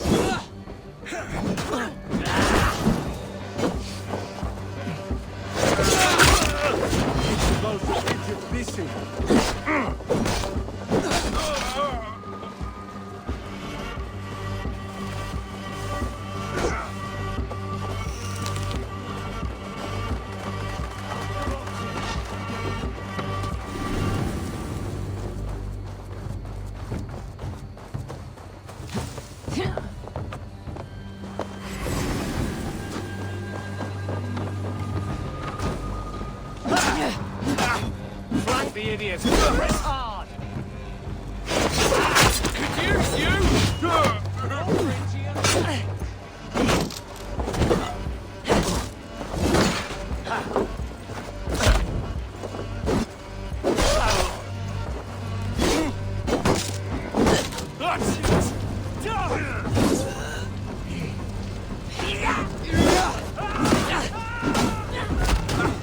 Flank the idiots! Press hard! Confuse you!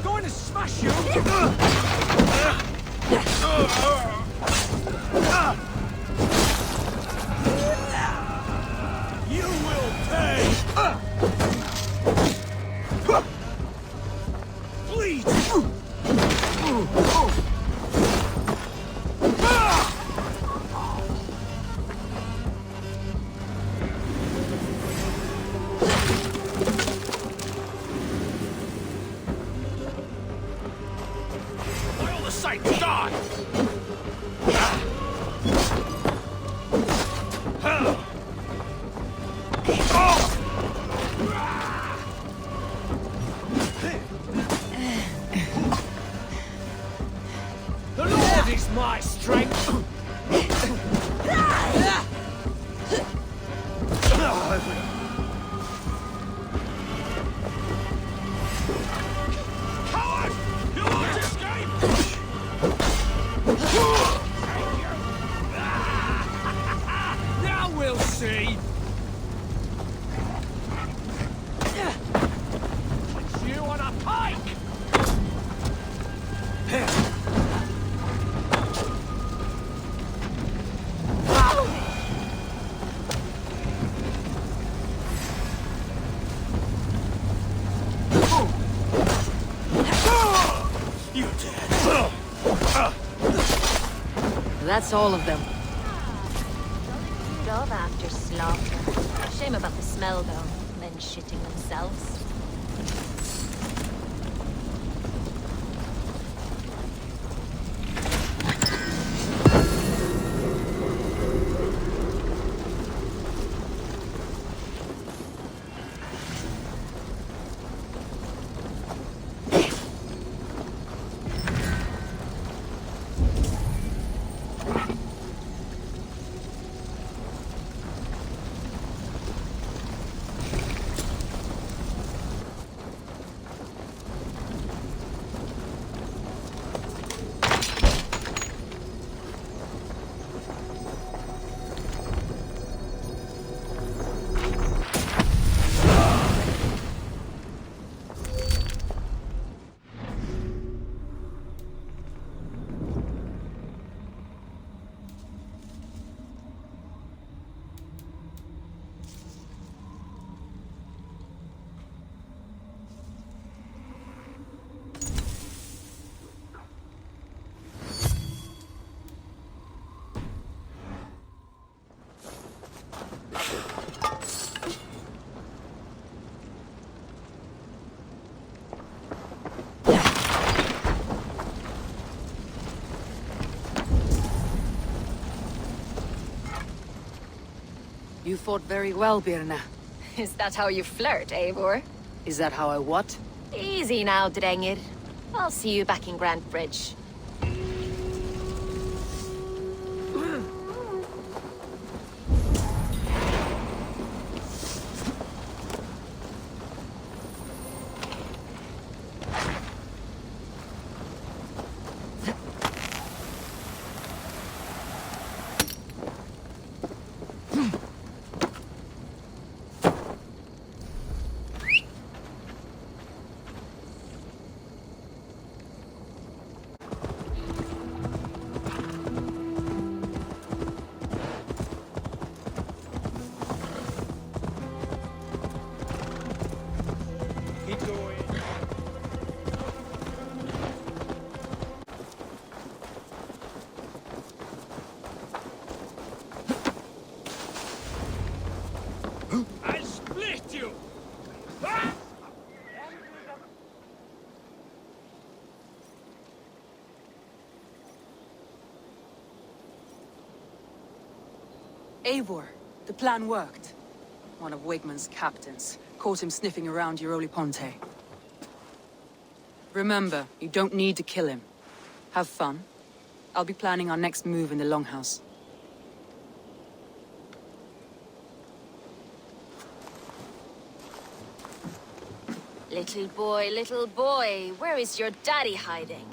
Going to smash you! You will pay! Please! By all the saints, die! The Lord is my strength! Coward! You won't escape! Now we'll see! It's you on a pike! That's all of them. Love after slaughter. Shame about the smell, though. Men shitting themselves. You fought very well, Birna. Is that how you flirt, Eivor? Is that how I what? Easy now, Drengir. I'll see you back in Grantebridge. Eivor, the plan worked. One of Wigmund's captains caught him sniffing around Ely Ponte. Remember, you don't need to kill him. Have fun. I'll be planning our next move in the Longhouse. Little boy, where is your daddy hiding?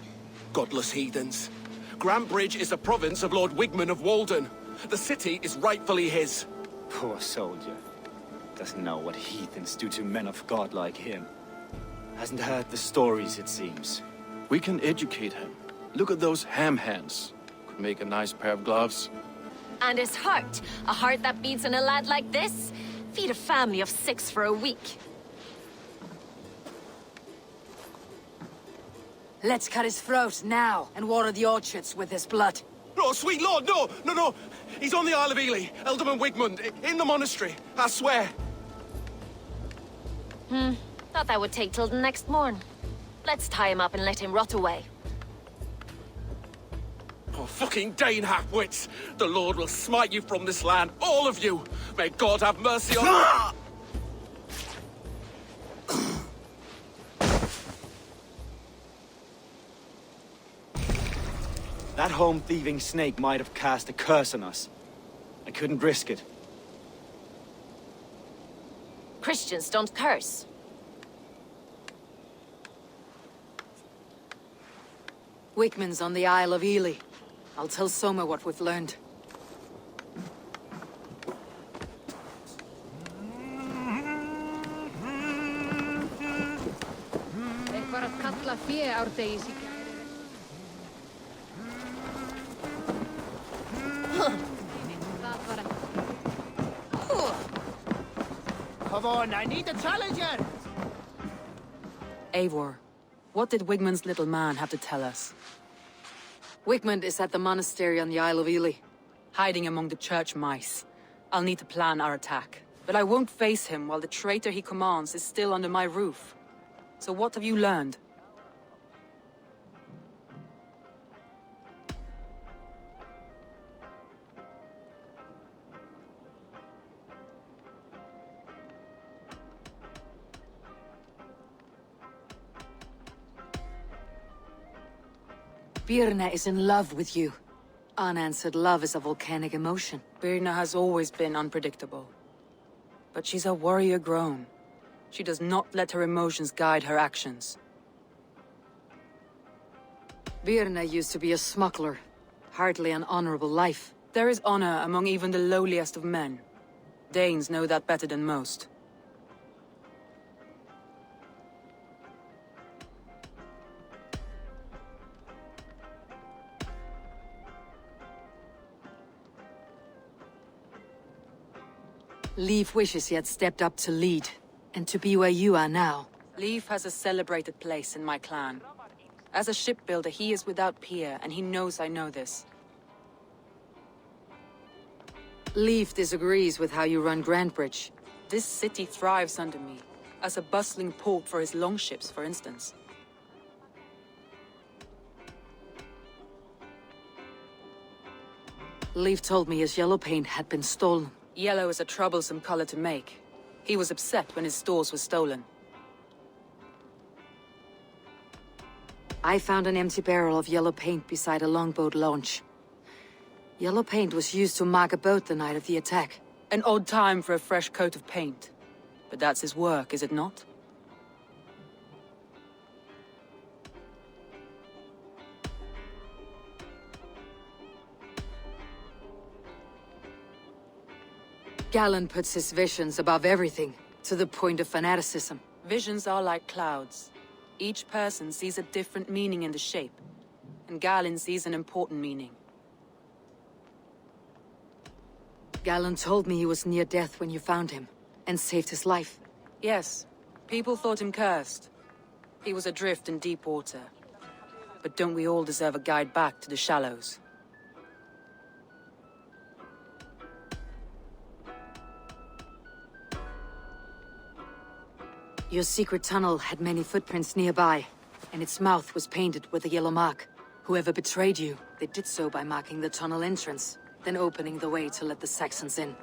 Godless heathens. Grantebridge is a province of Lord Wigmund of Walden. The city is rightfully his. Poor soldier. Doesn't know what heathens do to men of God like him. Hasn't heard the stories, it seems. We can educate him. Look at those ham hands. Could make a nice pair of gloves. And his heart. A heart that beats in a lad like this? Feed a family of 6 for a week. Let's cut his throat now and water the orchards with his blood. Oh, sweet lord, no, no, no. He's on the Isle of Ely, Ealdorman Wigmund, in the monastery, I swear. Thought that would take till the next morn. Let's tie him up and let him rot away. Oh, fucking Dane half-wits! The Lord will smite you from this land, all of you! May God have mercy on... That home-thieving snake might have cast a curse on us. I couldn't risk it. Christians don't curse. Wigmund's on the Isle of Ely. I'll tell Soma what we've learned. Come on, I need a challenger! Eivor, what did Wigmund's little man have to tell us? Wigmund is at the monastery on the Isle of Ely. Hiding among the church mice. I'll need to plan our attack. But I won't face him while the traitor he commands is still under my roof. So what have you learned? Birna is in love with you. Unanswered love is a volcanic emotion. Birna has always been unpredictable. But she's a warrior grown. She does not let her emotions guide her actions. Birna used to be a smuggler. Hardly an honorable life. There is honor among even the lowliest of men. Danes know that better than most. Leif wishes he had stepped up to lead, and to be where you are now. Leif has a celebrated place in my clan. As a shipbuilder, he is without peer, and he knows I know this. Leif disagrees with how you run Grantebridge. This city thrives under me, as a bustling port for his longships, for instance. Leif told me his yellow paint had been stolen. Yellow is a troublesome color to make. He was upset when his stores were stolen. I found an empty barrel of yellow paint beside a longboat launch. Yellow paint was used to mark a boat the night of the attack. An odd time for a fresh coat of paint. But that's his work, is it not? Gallin puts his visions above everything, to the point of fanaticism. Visions are like clouds. Each person sees a different meaning in the shape, and Gallin sees an important meaning. Gallin told me he was near death when you found him, and saved his life. Yes, people thought him cursed. He was adrift in deep water. But don't we all deserve a guide back to the shallows? Your secret tunnel had many footprints nearby, and its mouth was painted with a yellow mark. Whoever betrayed you, they did so by marking the tunnel entrance, then opening the way to let the Saxons in.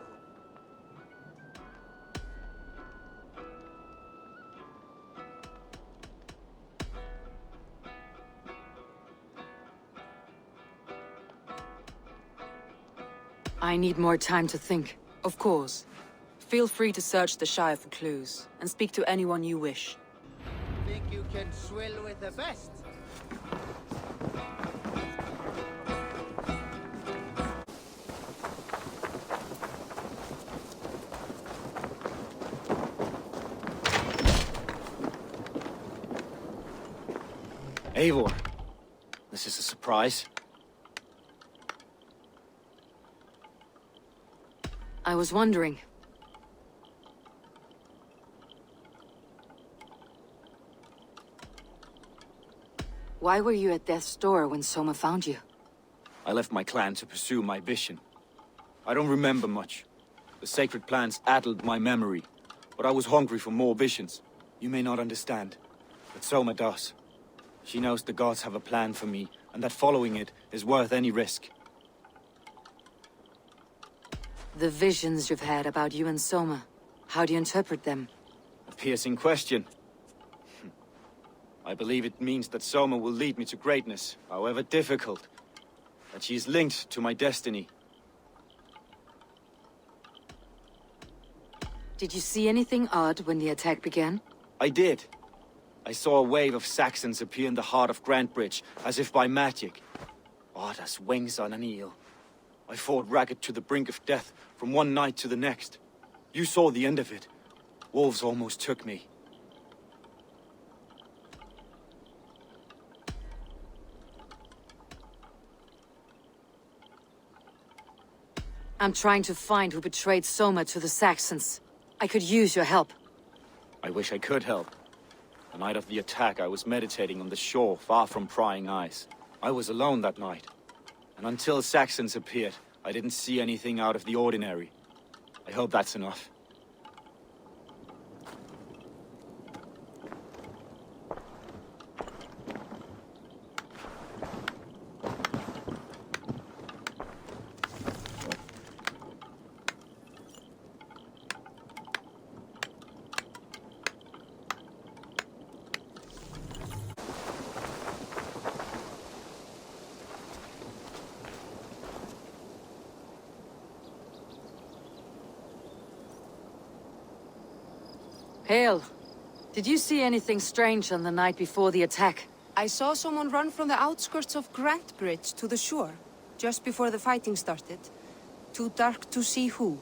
I need more time to think. Of course. Feel free to search the Shire for clues, and speak to anyone you wish. Think you can swill with the best? Eivor, this is a surprise. I was wondering. Why were you at death's door when Soma found you? I left my clan to pursue my vision. I don't remember much. The sacred plants addled my memory, but I was hungry for more visions. You may not understand, but Soma does. She knows the gods have a plan for me, and that following it is worth any risk. The visions you've had about you and Soma, how do you interpret them? A piercing question. I believe it means that Soma will lead me to greatness, however difficult. That she is linked to my destiny. Did you see anything odd when the attack began? I did. I saw a wave of Saxons appear in the heart of Grantebridge, as if by magic. Odd as wings on an eel. I fought ragged to the brink of death from one night to the next. You saw the end of it. Wolves almost took me. I'm trying to find who betrayed Soma to the Saxons. I could use your help. I wish I could help. The night of the attack, I was meditating on the shore, far from prying eyes. I was alone that night. And until Saxons appeared, I didn't see anything out of the ordinary. I hope that's enough. Hail. Did you see anything strange on the night before the attack? I saw someone run from the outskirts of Grantebridge to the shore, just before the fighting started. Too dark to see who.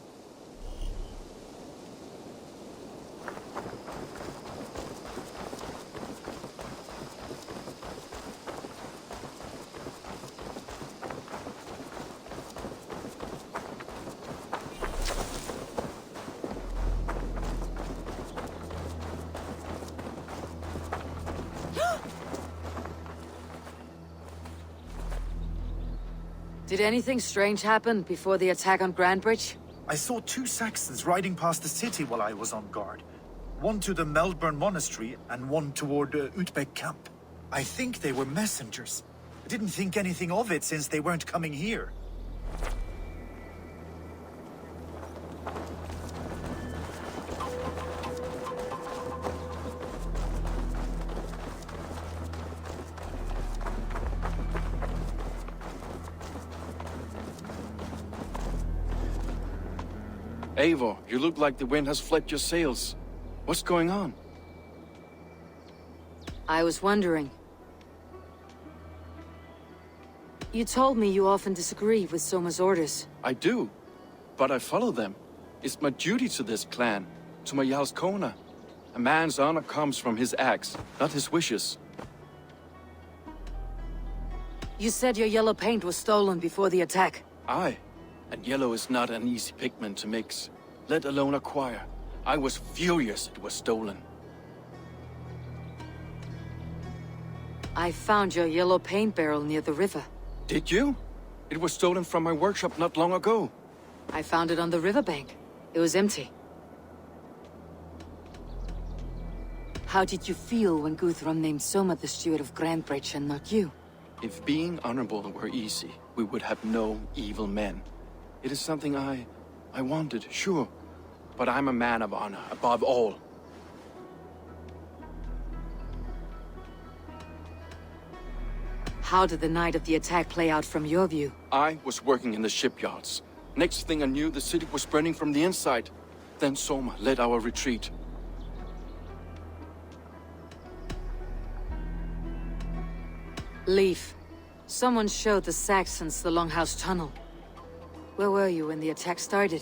Did anything strange happen before the attack on Grantebridge? I saw 2 Saxons riding past the city while I was on guard. One to the Eivor Monastery and one toward Utbeck camp. I think they were messengers. I didn't think anything of it since they weren't coming here. Eivor, you look like the wind has flipped your sails. What's going on? I was wondering. You told me you often disagree with Soma's orders. I do, but I follow them. It's my duty to this clan, Soma Jarlskona. A man's honor comes from his acts, not his wishes. You said your yellow paint was stolen before the attack. Aye, and yellow is not an easy pigment to mix, let alone acquire. I was furious it was stolen. I found your yellow paint barrel near the river. Did you? It was stolen from my workshop not long ago. I found it on the riverbank. It was empty. How did you feel when Guthrum named Soma the steward of Grantebridge and not you? If being honorable were easy, we would have no evil men. It is something I wanted, sure. But I'm a man of honor, above all. How did the night of the attack play out from your view? I was working in the shipyards. Next thing I knew, the city was burning from the inside. Then Soma led our retreat. Leaf. Someone showed the Saxons the Longhouse tunnel. Where were you when the attack started?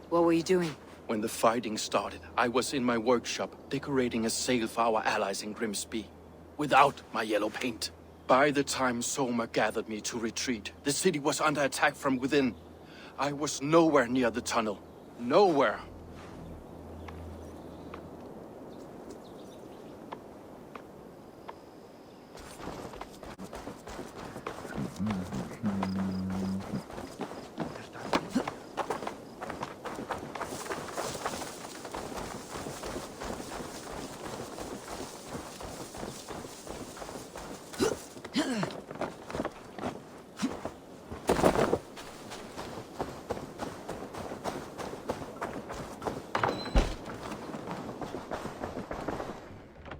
What were you doing? When the fighting started, I was in my workshop, decorating a sail for our allies in Grimsby. Without my yellow paint. By the time Soma gathered me to retreat, the city was under attack from within. I was nowhere near the tunnel. Nowhere.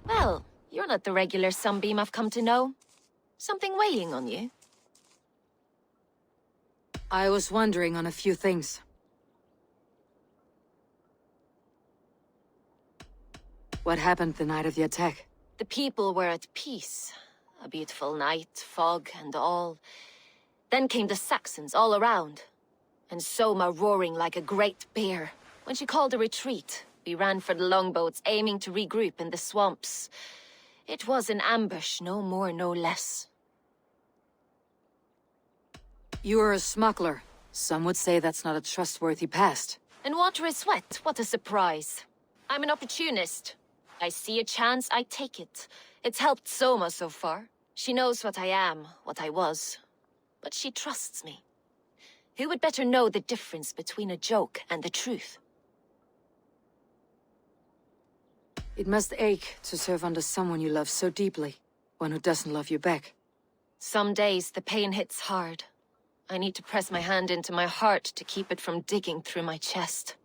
Well, you're not the regular sunbeam I've come to know. Something weighing on you? I was wondering on a few things. What happened the night of the attack? The people were at peace. A beautiful night, fog and all. Then came the Saxons all around. And Soma roaring like a great bear. When she called a retreat, we ran for the longboats, aiming to regroup in the swamps. It was an ambush, no more, no less. You were a smuggler. Some would say that's not a trustworthy past. And water is wet, what a surprise. I'm an opportunist. I see a chance, I take it. It's helped Soma so far. She knows what I am, what I was. But she trusts me. Who would better know the difference between a joke and the truth? It must ache to serve under someone you love so deeply, one who doesn't love you back. Some days the pain hits hard. I need to press my hand into my heart to keep it from digging through my chest.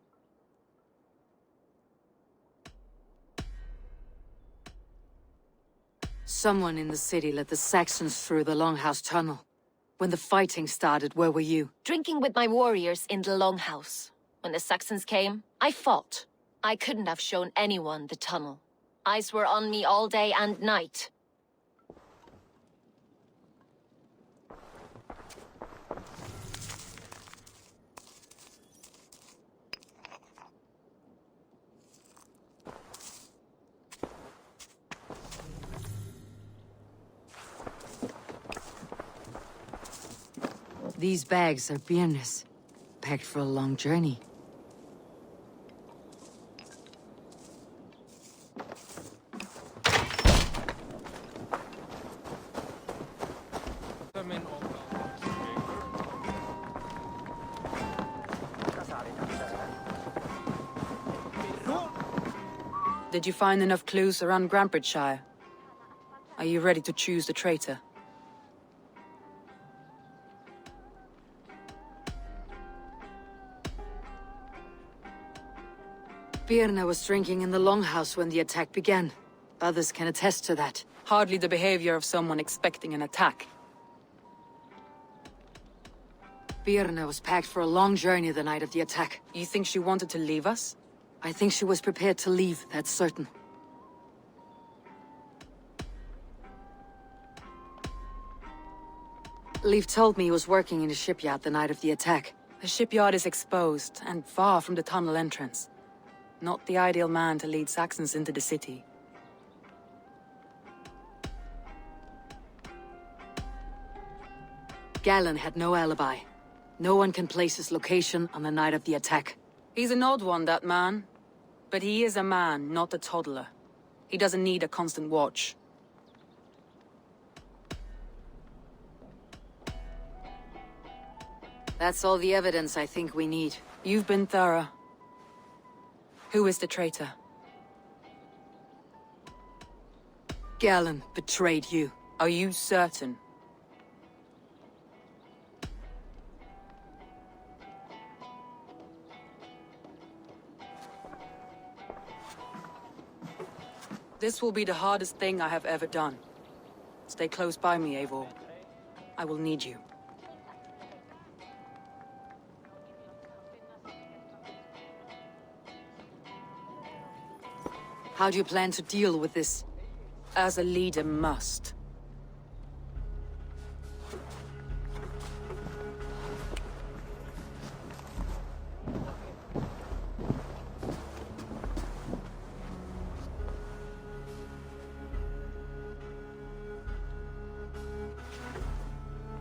Someone in the city let the Saxons through the Longhouse tunnel. When the fighting started, where were you? Drinking with my warriors in the Longhouse. When the Saxons came, I fought. I couldn't have shown anyone the tunnel. Eyes were on me all day and night. These bags are Birna's, packed for a long journey. Did you find enough clues around Grantebridgescire? Are you ready to choose the traitor? Birna was drinking in the Longhouse when the attack began. Others can attest to that. Hardly the behavior of someone expecting an attack. Birna was packed for a long journey the night of the attack. You think she wanted to leave us? I think she was prepared to leave, that's certain. Leif told me he was working in a shipyard the night of the attack. The shipyard is exposed, and far from the tunnel entrance. Not the ideal man to lead Saxons into the city. Gallin had no alibi. No one can place his location on the night of the attack. He's an odd one, that man. But he is a man, not a toddler. He doesn't need a constant watch. That's all the evidence I think we need. You've been thorough. Who is the traitor? Galinn betrayed you. Are you certain? This will be the hardest thing I have ever done. Stay close by me, Eivor. I will need you. How do you plan to deal with this? As a leader must.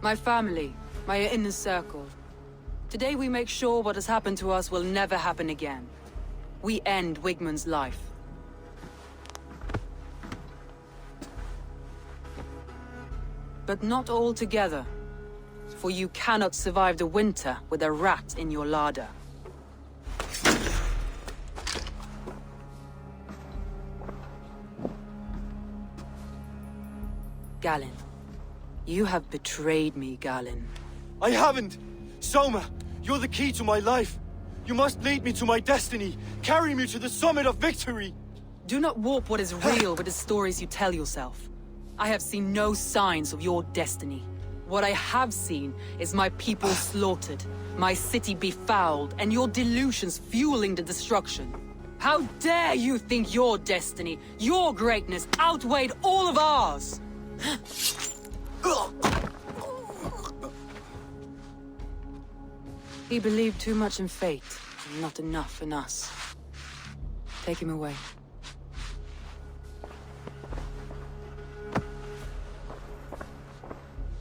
My family, my inner circle. Today we make sure what has happened to us will never happen again. We end Wigmund's life. But not all together. For you cannot survive the winter with a rat in your larder. Gallin. You have betrayed me, Gallin. I haven't! Soma, you're the key to my life. You must lead me to my destiny. Carry me to the summit of victory. Do not warp what is real with the stories you tell yourself. I have seen no signs of your destiny. What I have seen is my people slaughtered, my city befouled, and your delusions fueling the destruction. How dare you think your destiny, your greatness, outweighed all of ours? He believed too much in fate, and not enough in us. Take him away.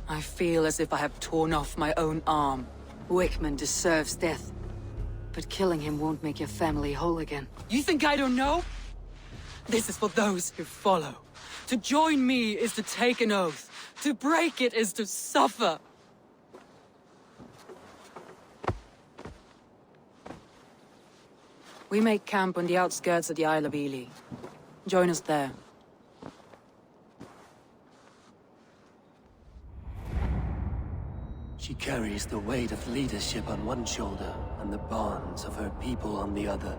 I feel as if I have torn off my own arm. Wigmund deserves death. But killing him won't make your family whole again. You think I don't know? This is for those who follow. To join me is to take an oath. To break it is to suffer. We make camp on the outskirts of the Isle of Ely. Join us there. She carries the weight of leadership on one shoulder and the bonds of her people on the other.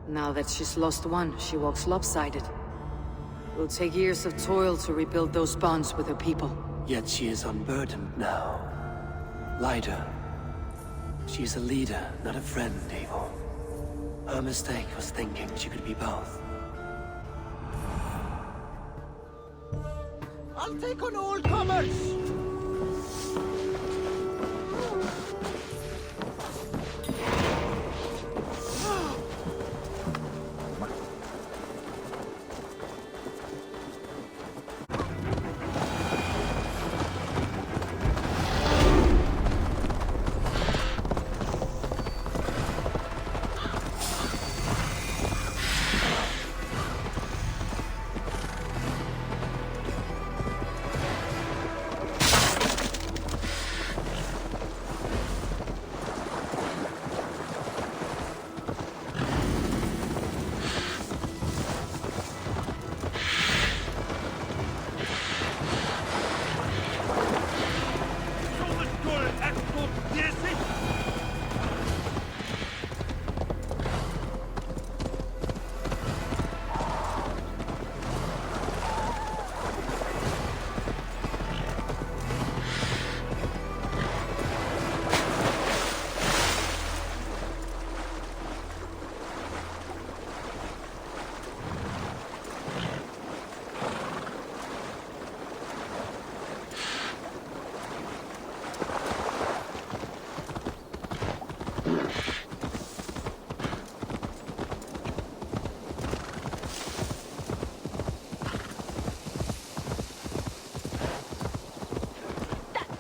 Now that she's lost one, she walks lopsided. It will take years of toil to rebuild those bonds with her people. Yet she is unburdened now. Lighter. She's a leader, not a friend, Eivor. Her mistake was thinking she could be both. I'll take on all comers!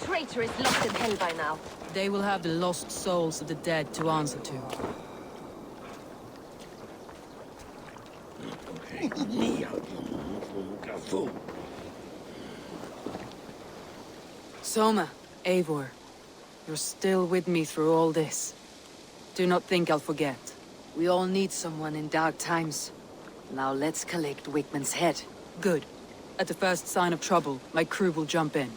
Traitor is locked in hell by now. They will have the lost souls of the dead to answer to. Soma, Eivor, you're still with me through all this. Do not think I'll forget. We all need someone in dark times. Now let's collect Wigmund's head. Good. At the first sign of trouble, my crew will jump in.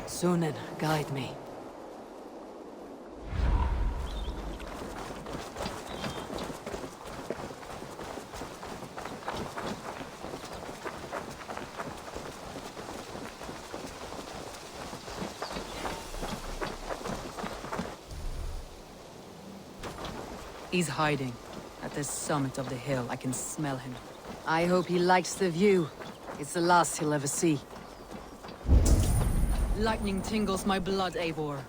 Sunan, guide me. He's hiding. At the summit of the hill, I can smell him. I hope he likes the view. It's the last he'll ever see. Lightning tingles my blood, Eivor.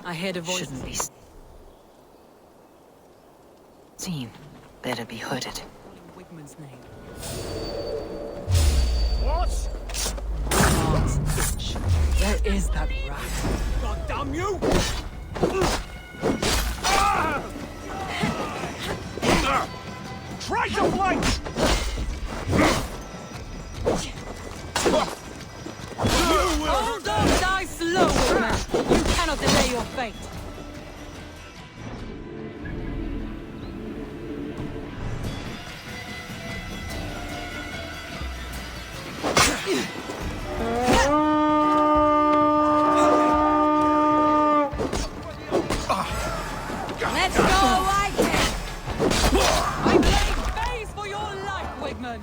I heard a voice. Shouldn't be seen. Better be hooded. Wigmund's name. What? Arms itch. Where is that rat? God damn you! Try to flank! Hold on, die slow, Wigmund. You cannot delay your fate. Let's go, Viking! I'm laying phase for your life, Wigmund.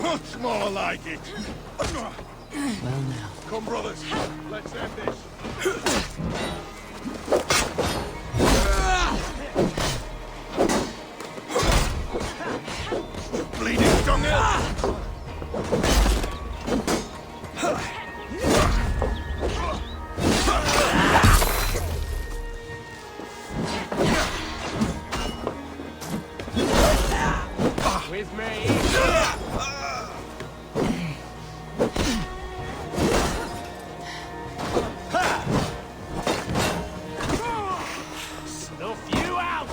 Much more like it. Well now. Come, brothers. Let's end this. Bleeding dunghill! With me. Snuff you out.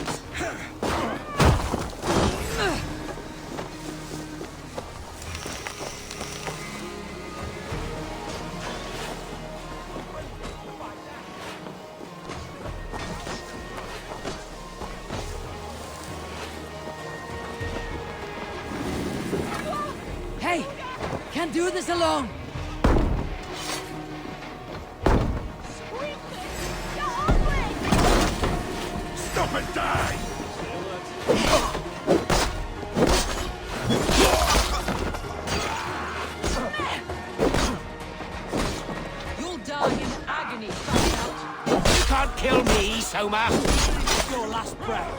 Hey! Can't do this alone! Stop and die! You'll die in agony, find out! You can't kill me, Soma! Your last breath!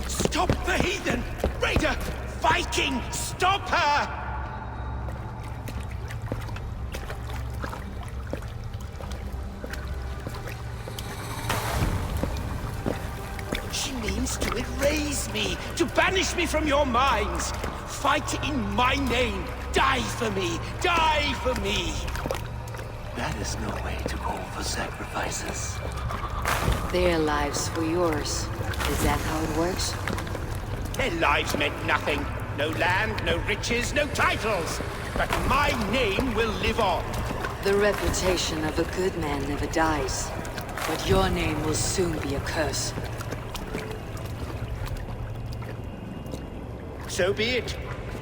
Stop the heathen! Raider! Viking! Stop her! She means to erase me, to banish me from your minds. Fight in my name. Die for me. Die for me. That is no way to call for sacrifices. Their lives for yours. Is that how it works? Their lives meant nothing. No land, no riches, no titles. But my name will live on. The reputation of a good man never dies. But your name will soon be a curse. So be it.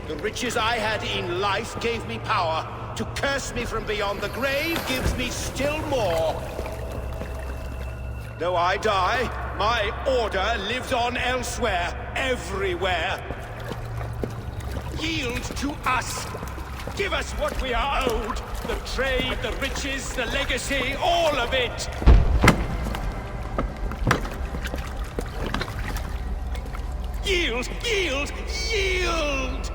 The riches I had in life gave me power. To curse me from beyond the grave gives me still more. Though I die, my order lives on elsewhere, everywhere. Yield to us. Give us what we are owed. The trade, the riches, the legacy, all of it. Yield, yield, yield!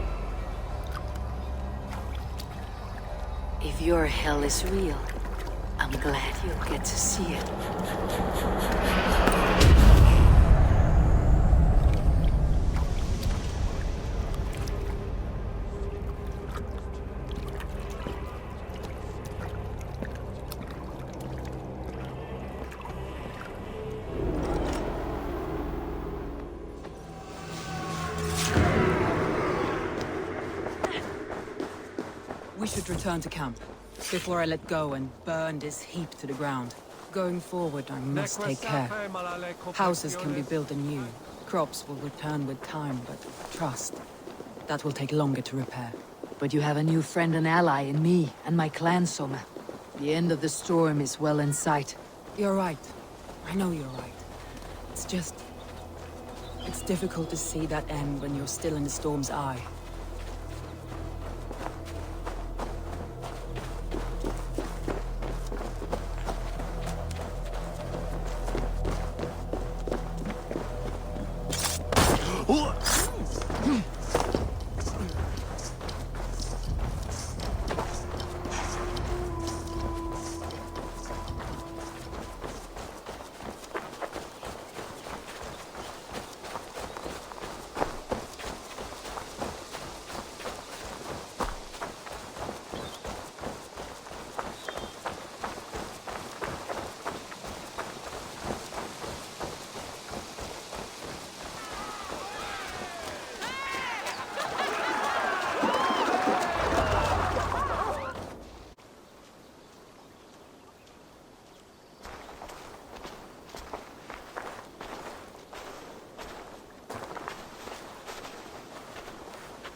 If your hell is real, I'm glad you'll get to see it. We should return to camp, before I let go and burn this heap to the ground. Going forward, I must take care. Houses can be built anew. Crops will return with time, but trust, that will take longer to repair. But you have a new friend and ally in me and my clan, Soma. The end of the storm is well in sight. You're right. I know you're right. It's just... it's difficult to see that end when you're still in the storm's eye.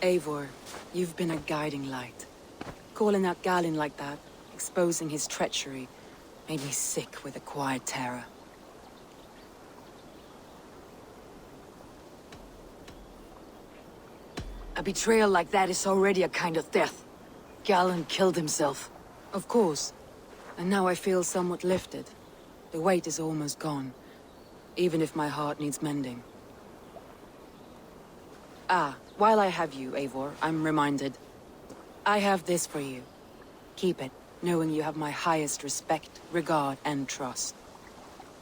Eivor, you've been a guiding light. Calling out Gallin like that, exposing his treachery, made me sick with a quiet terror. A betrayal like that is already a kind of death. Gallin killed himself. Of course. And now I feel somewhat lifted. The weight is almost gone, even if my heart needs mending. Ah, while I have you, Eivor, I'm reminded. I have this for you. Keep it, knowing you have my highest respect, regard, and trust.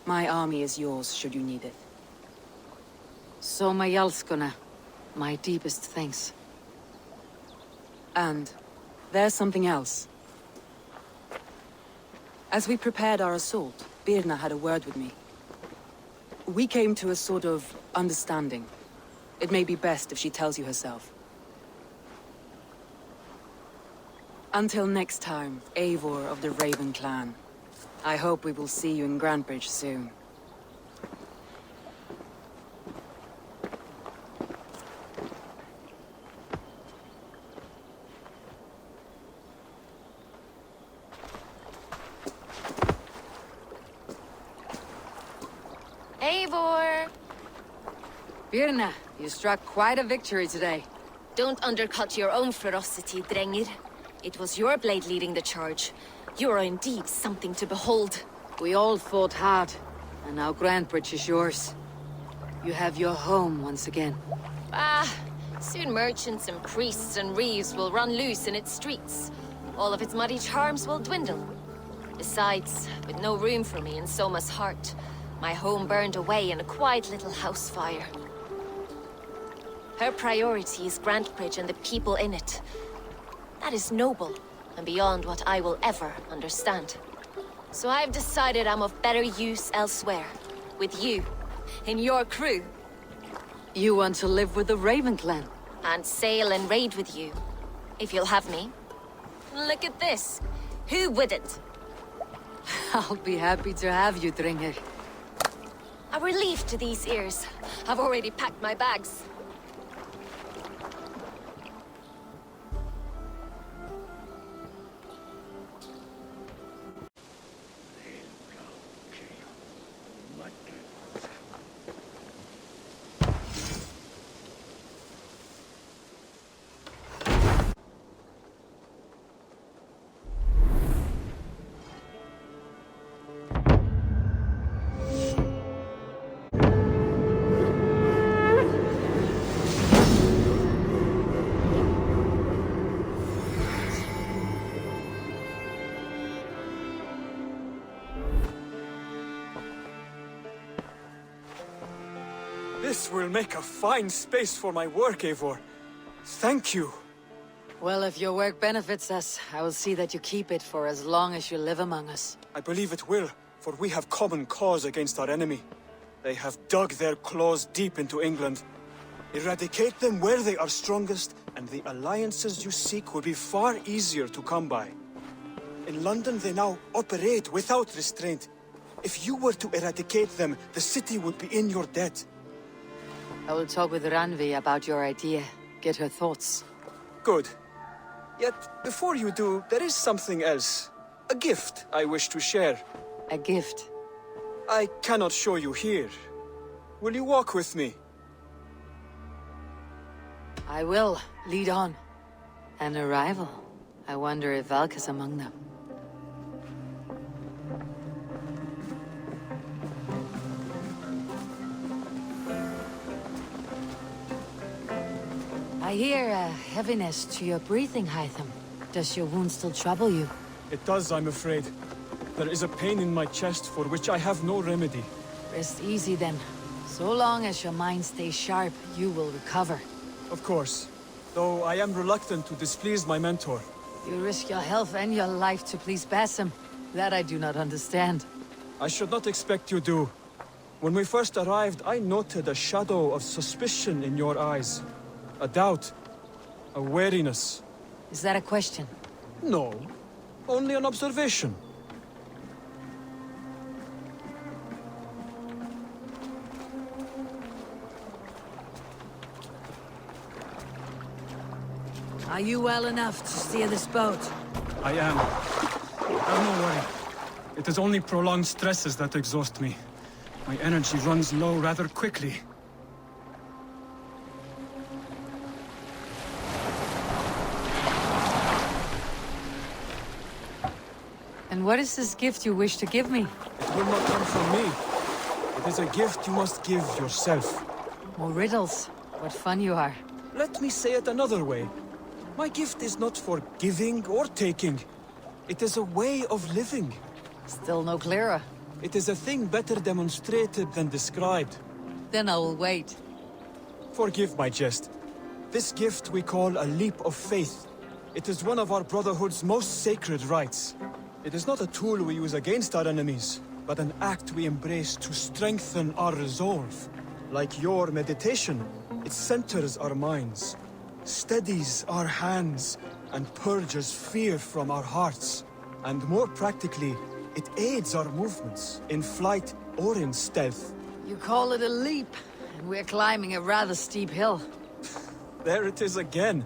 My army is yours, should you need it. Soma Jarlskona, my deepest thanks. And there's something else. As we prepared our assault, Birna had a word with me. We came to a sort of understanding. It may be best if she tells you herself. Until next time, Eivor of the Raven clan. I hope we will see you in Grantebridge soon. Eivor! Birna, you struck quite a victory today. Don't undercut your own ferocity, Drengir. It was your blade leading the charge. You are indeed something to behold. We all fought hard, and now Grantebridge is yours. You have your home once again. Soon merchants and priests and reeves will run loose in its streets. All of its muddy charms will dwindle. Besides, with no room for me in Soma's heart, my home burned away in a quiet little house fire. Her priority is Grantebridge and the people in it. That is noble, and beyond what I will ever understand. So I've decided I'm of better use elsewhere. With you, in your crew. You want to live with the Raven clan? And sail and raid with you, if you'll have me. Look at this. Who wouldn't? I'll be happy to have you, Drengir. A relief to these ears. I've already packed my bags. This will make a fine space for my work, Eivor. Thank you. Well, if your work benefits us, I will see that you keep it for as long as you live among us. I believe it will, for we have common cause against our enemy. They have dug their claws deep into England. Eradicate them where they are strongest, and the alliances you seek will be far easier to come by. In London, they now operate without restraint. If you were to eradicate them, the city would be in your debt. I will talk with Randvi about your idea. Get her thoughts. Good. Yet, before you do, there is something else. A gift I wish to share. A gift? I cannot show you here. Will you walk with me? I will. Lead on. An arrival. I wonder if Valka's among them. I hear a heaviness to your breathing, Hytham. Does your wound still trouble you? It does, I'm afraid. There is a pain in my chest for which I have no remedy. Rest easy then. So long as your mind stays sharp, you will recover. Of course. Though I am reluctant to displease my mentor. You risk your health and your life to please Basim. That I do not understand. I should not expect you do. When we first arrived, I noted a shadow of suspicion in your eyes. A doubt. A wariness. Is that a question? No. Only an observation. Are you well enough to steer this boat? I am. Have no worry. It is only prolonged stresses that exhaust me. My energy runs low rather quickly. And what is this gift you wish to give me? It will not come from me. It is a gift you must give yourself. More riddles. What fun you are. Let me say it another way. My gift is not for giving or taking. It is a way of living. Still no clearer. It is a thing better demonstrated than described. Then I will wait. Forgive my jest. This gift we call a leap of faith. It is one of our Brotherhood's most sacred rites. It is not a tool we use against our enemies, but an act we embrace to strengthen our resolve. Like your meditation, it centers our minds, steadies our hands, and purges fear from our hearts. And more practically, it aids our movements, in flight or in stealth. You call it a leap, and we're climbing a rather steep hill. There it is again.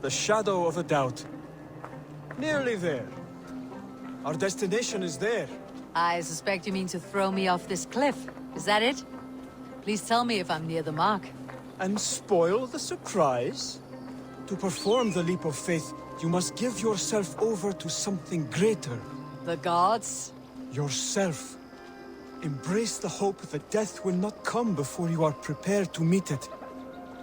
The shadow of a doubt. Nearly there. Our destination is there. I suspect you mean to throw me off this cliff. Is that it? Please tell me if I'm near the mark. And spoil the surprise? To perform the leap of faith, you must give yourself over to something greater. The gods? Yourself. Embrace the hope that death will not come before you are prepared to meet it.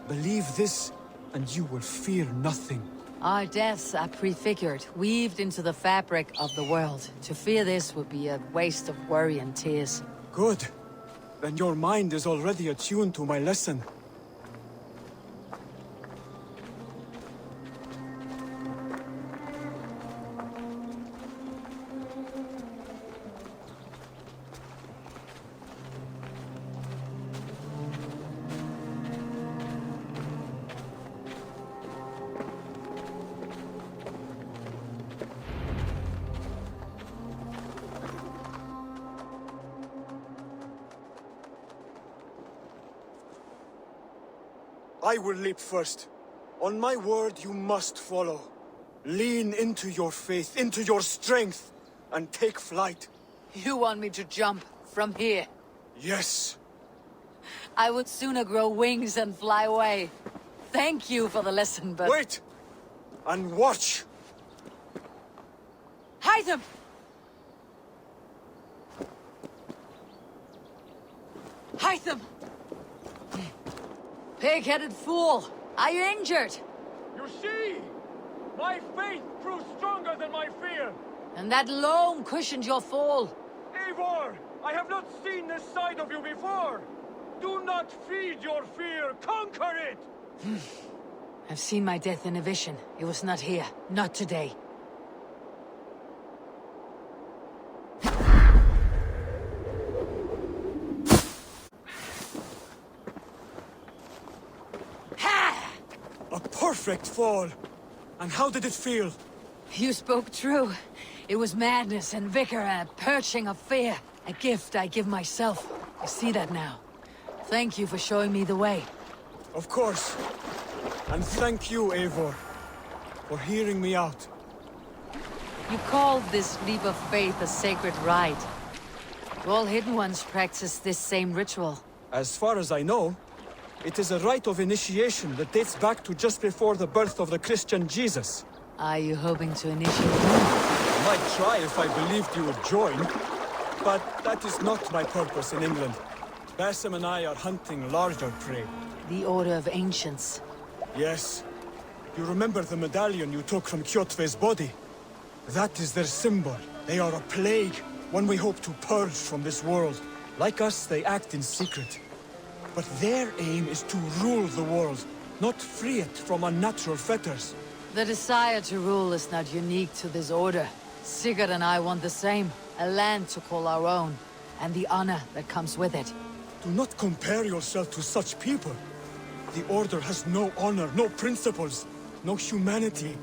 Believe this, and you will fear nothing. Our deaths are prefigured, weaved into the fabric of the world. To fear this would be a waste of worry and tears. Good. Then your mind is already attuned to my lesson. I will leap first. On my word, you must follow. Lean into your faith, into your strength, and take flight. You want me to jump from here? Yes. I would sooner grow wings and fly away. Thank you for the lesson, but... Wait! And watch! Hide them! Hide them! Pig-headed fool! Are you injured? You see? My faith proved stronger than my fear! And that alone cushioned your fall. Eivor! I have not seen this side of you before! Do not feed your fear, conquer it! I've seen my death in a vision. It was not here. Not today. A perfect fall! And how did it feel? You spoke true. It was madness and vigor, a purging of fear. A gift I give myself. I see that now. Thank you for showing me the way. Of course. And thank you, Eivor, for hearing me out. You called this leap of faith a sacred rite. All Hidden Ones practice this same ritual. As far as I know, it is a rite of initiation that dates back to just before the birth of the Christian Jesus. Are you hoping to initiate me? I might try if I believed you would join, but that is not my purpose in England. Basim and I are hunting larger prey. The Order of Ancients. Yes. You remember the medallion you took from Kjotve's body? That is their symbol. They are a plague, one we hope to purge from this world. Like us, they act in secret. But their aim is to rule the world, not free it from unnatural fetters. The desire to rule is not unique to this order. Sigurd and I want the same. A land to call our own, and the honor that comes with it. Do not compare yourself to such people. The Order has no honor, no principles, no humanity.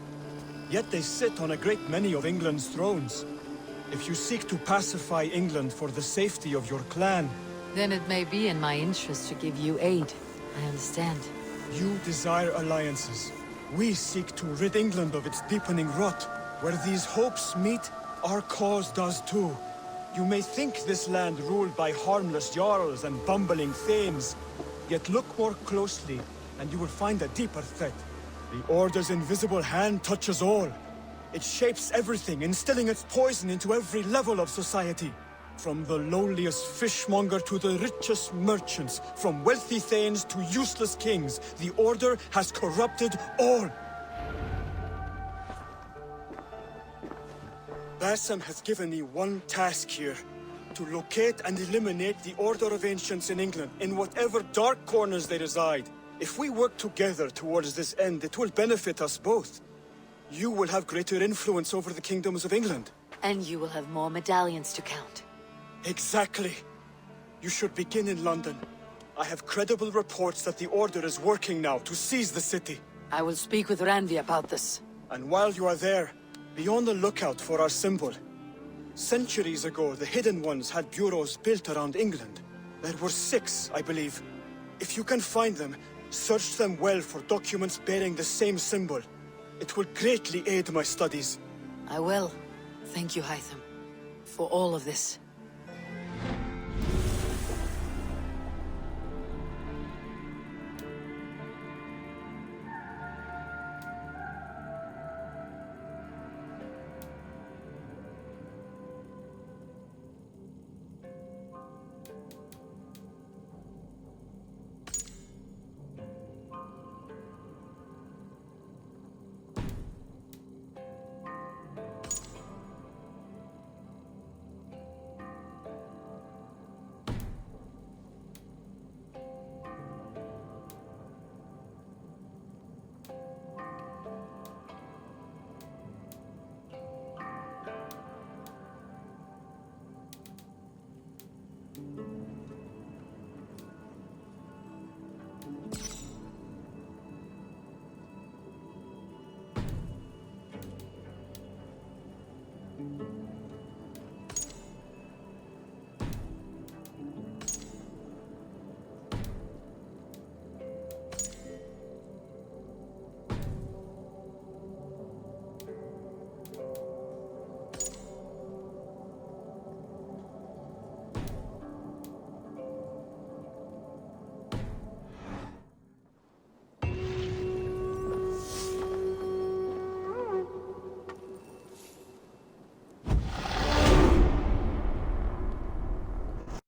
Yet they sit on a great many of England's thrones. If you seek to pacify England for the safety of your clan... Then it may be in my interest to give you aid. I understand. You desire alliances. We seek to rid England of its deepening rot. Where these hopes meet, our cause does too. You may think this land ruled by harmless jarls and bumbling thanes. Yet look more closely, and you will find a deeper threat. The Order's invisible hand touches all. It shapes everything, instilling its poison into every level of society. From the lowliest fishmonger to the richest merchants, from wealthy thanes to useless kings, the Order has corrupted all. Bassam has given me one task here. To locate and eliminate the Order of Ancients in England, in whatever dark corners they reside. If we work together towards this end, it will benefit us both. You will have greater influence over the kingdoms of England. And you will have more medallions to count. Exactly. You should begin in London. I have credible reports that the Order is working now to seize the city. I will speak with Randvi about this. And while you are there, be on the lookout for our symbol. Centuries ago, the Hidden Ones had bureaus built around England. There were 6, I believe. If you can find them, search them well for documents bearing the same symbol. It will greatly aid my studies. I will. Thank you, Hytham, for all of this.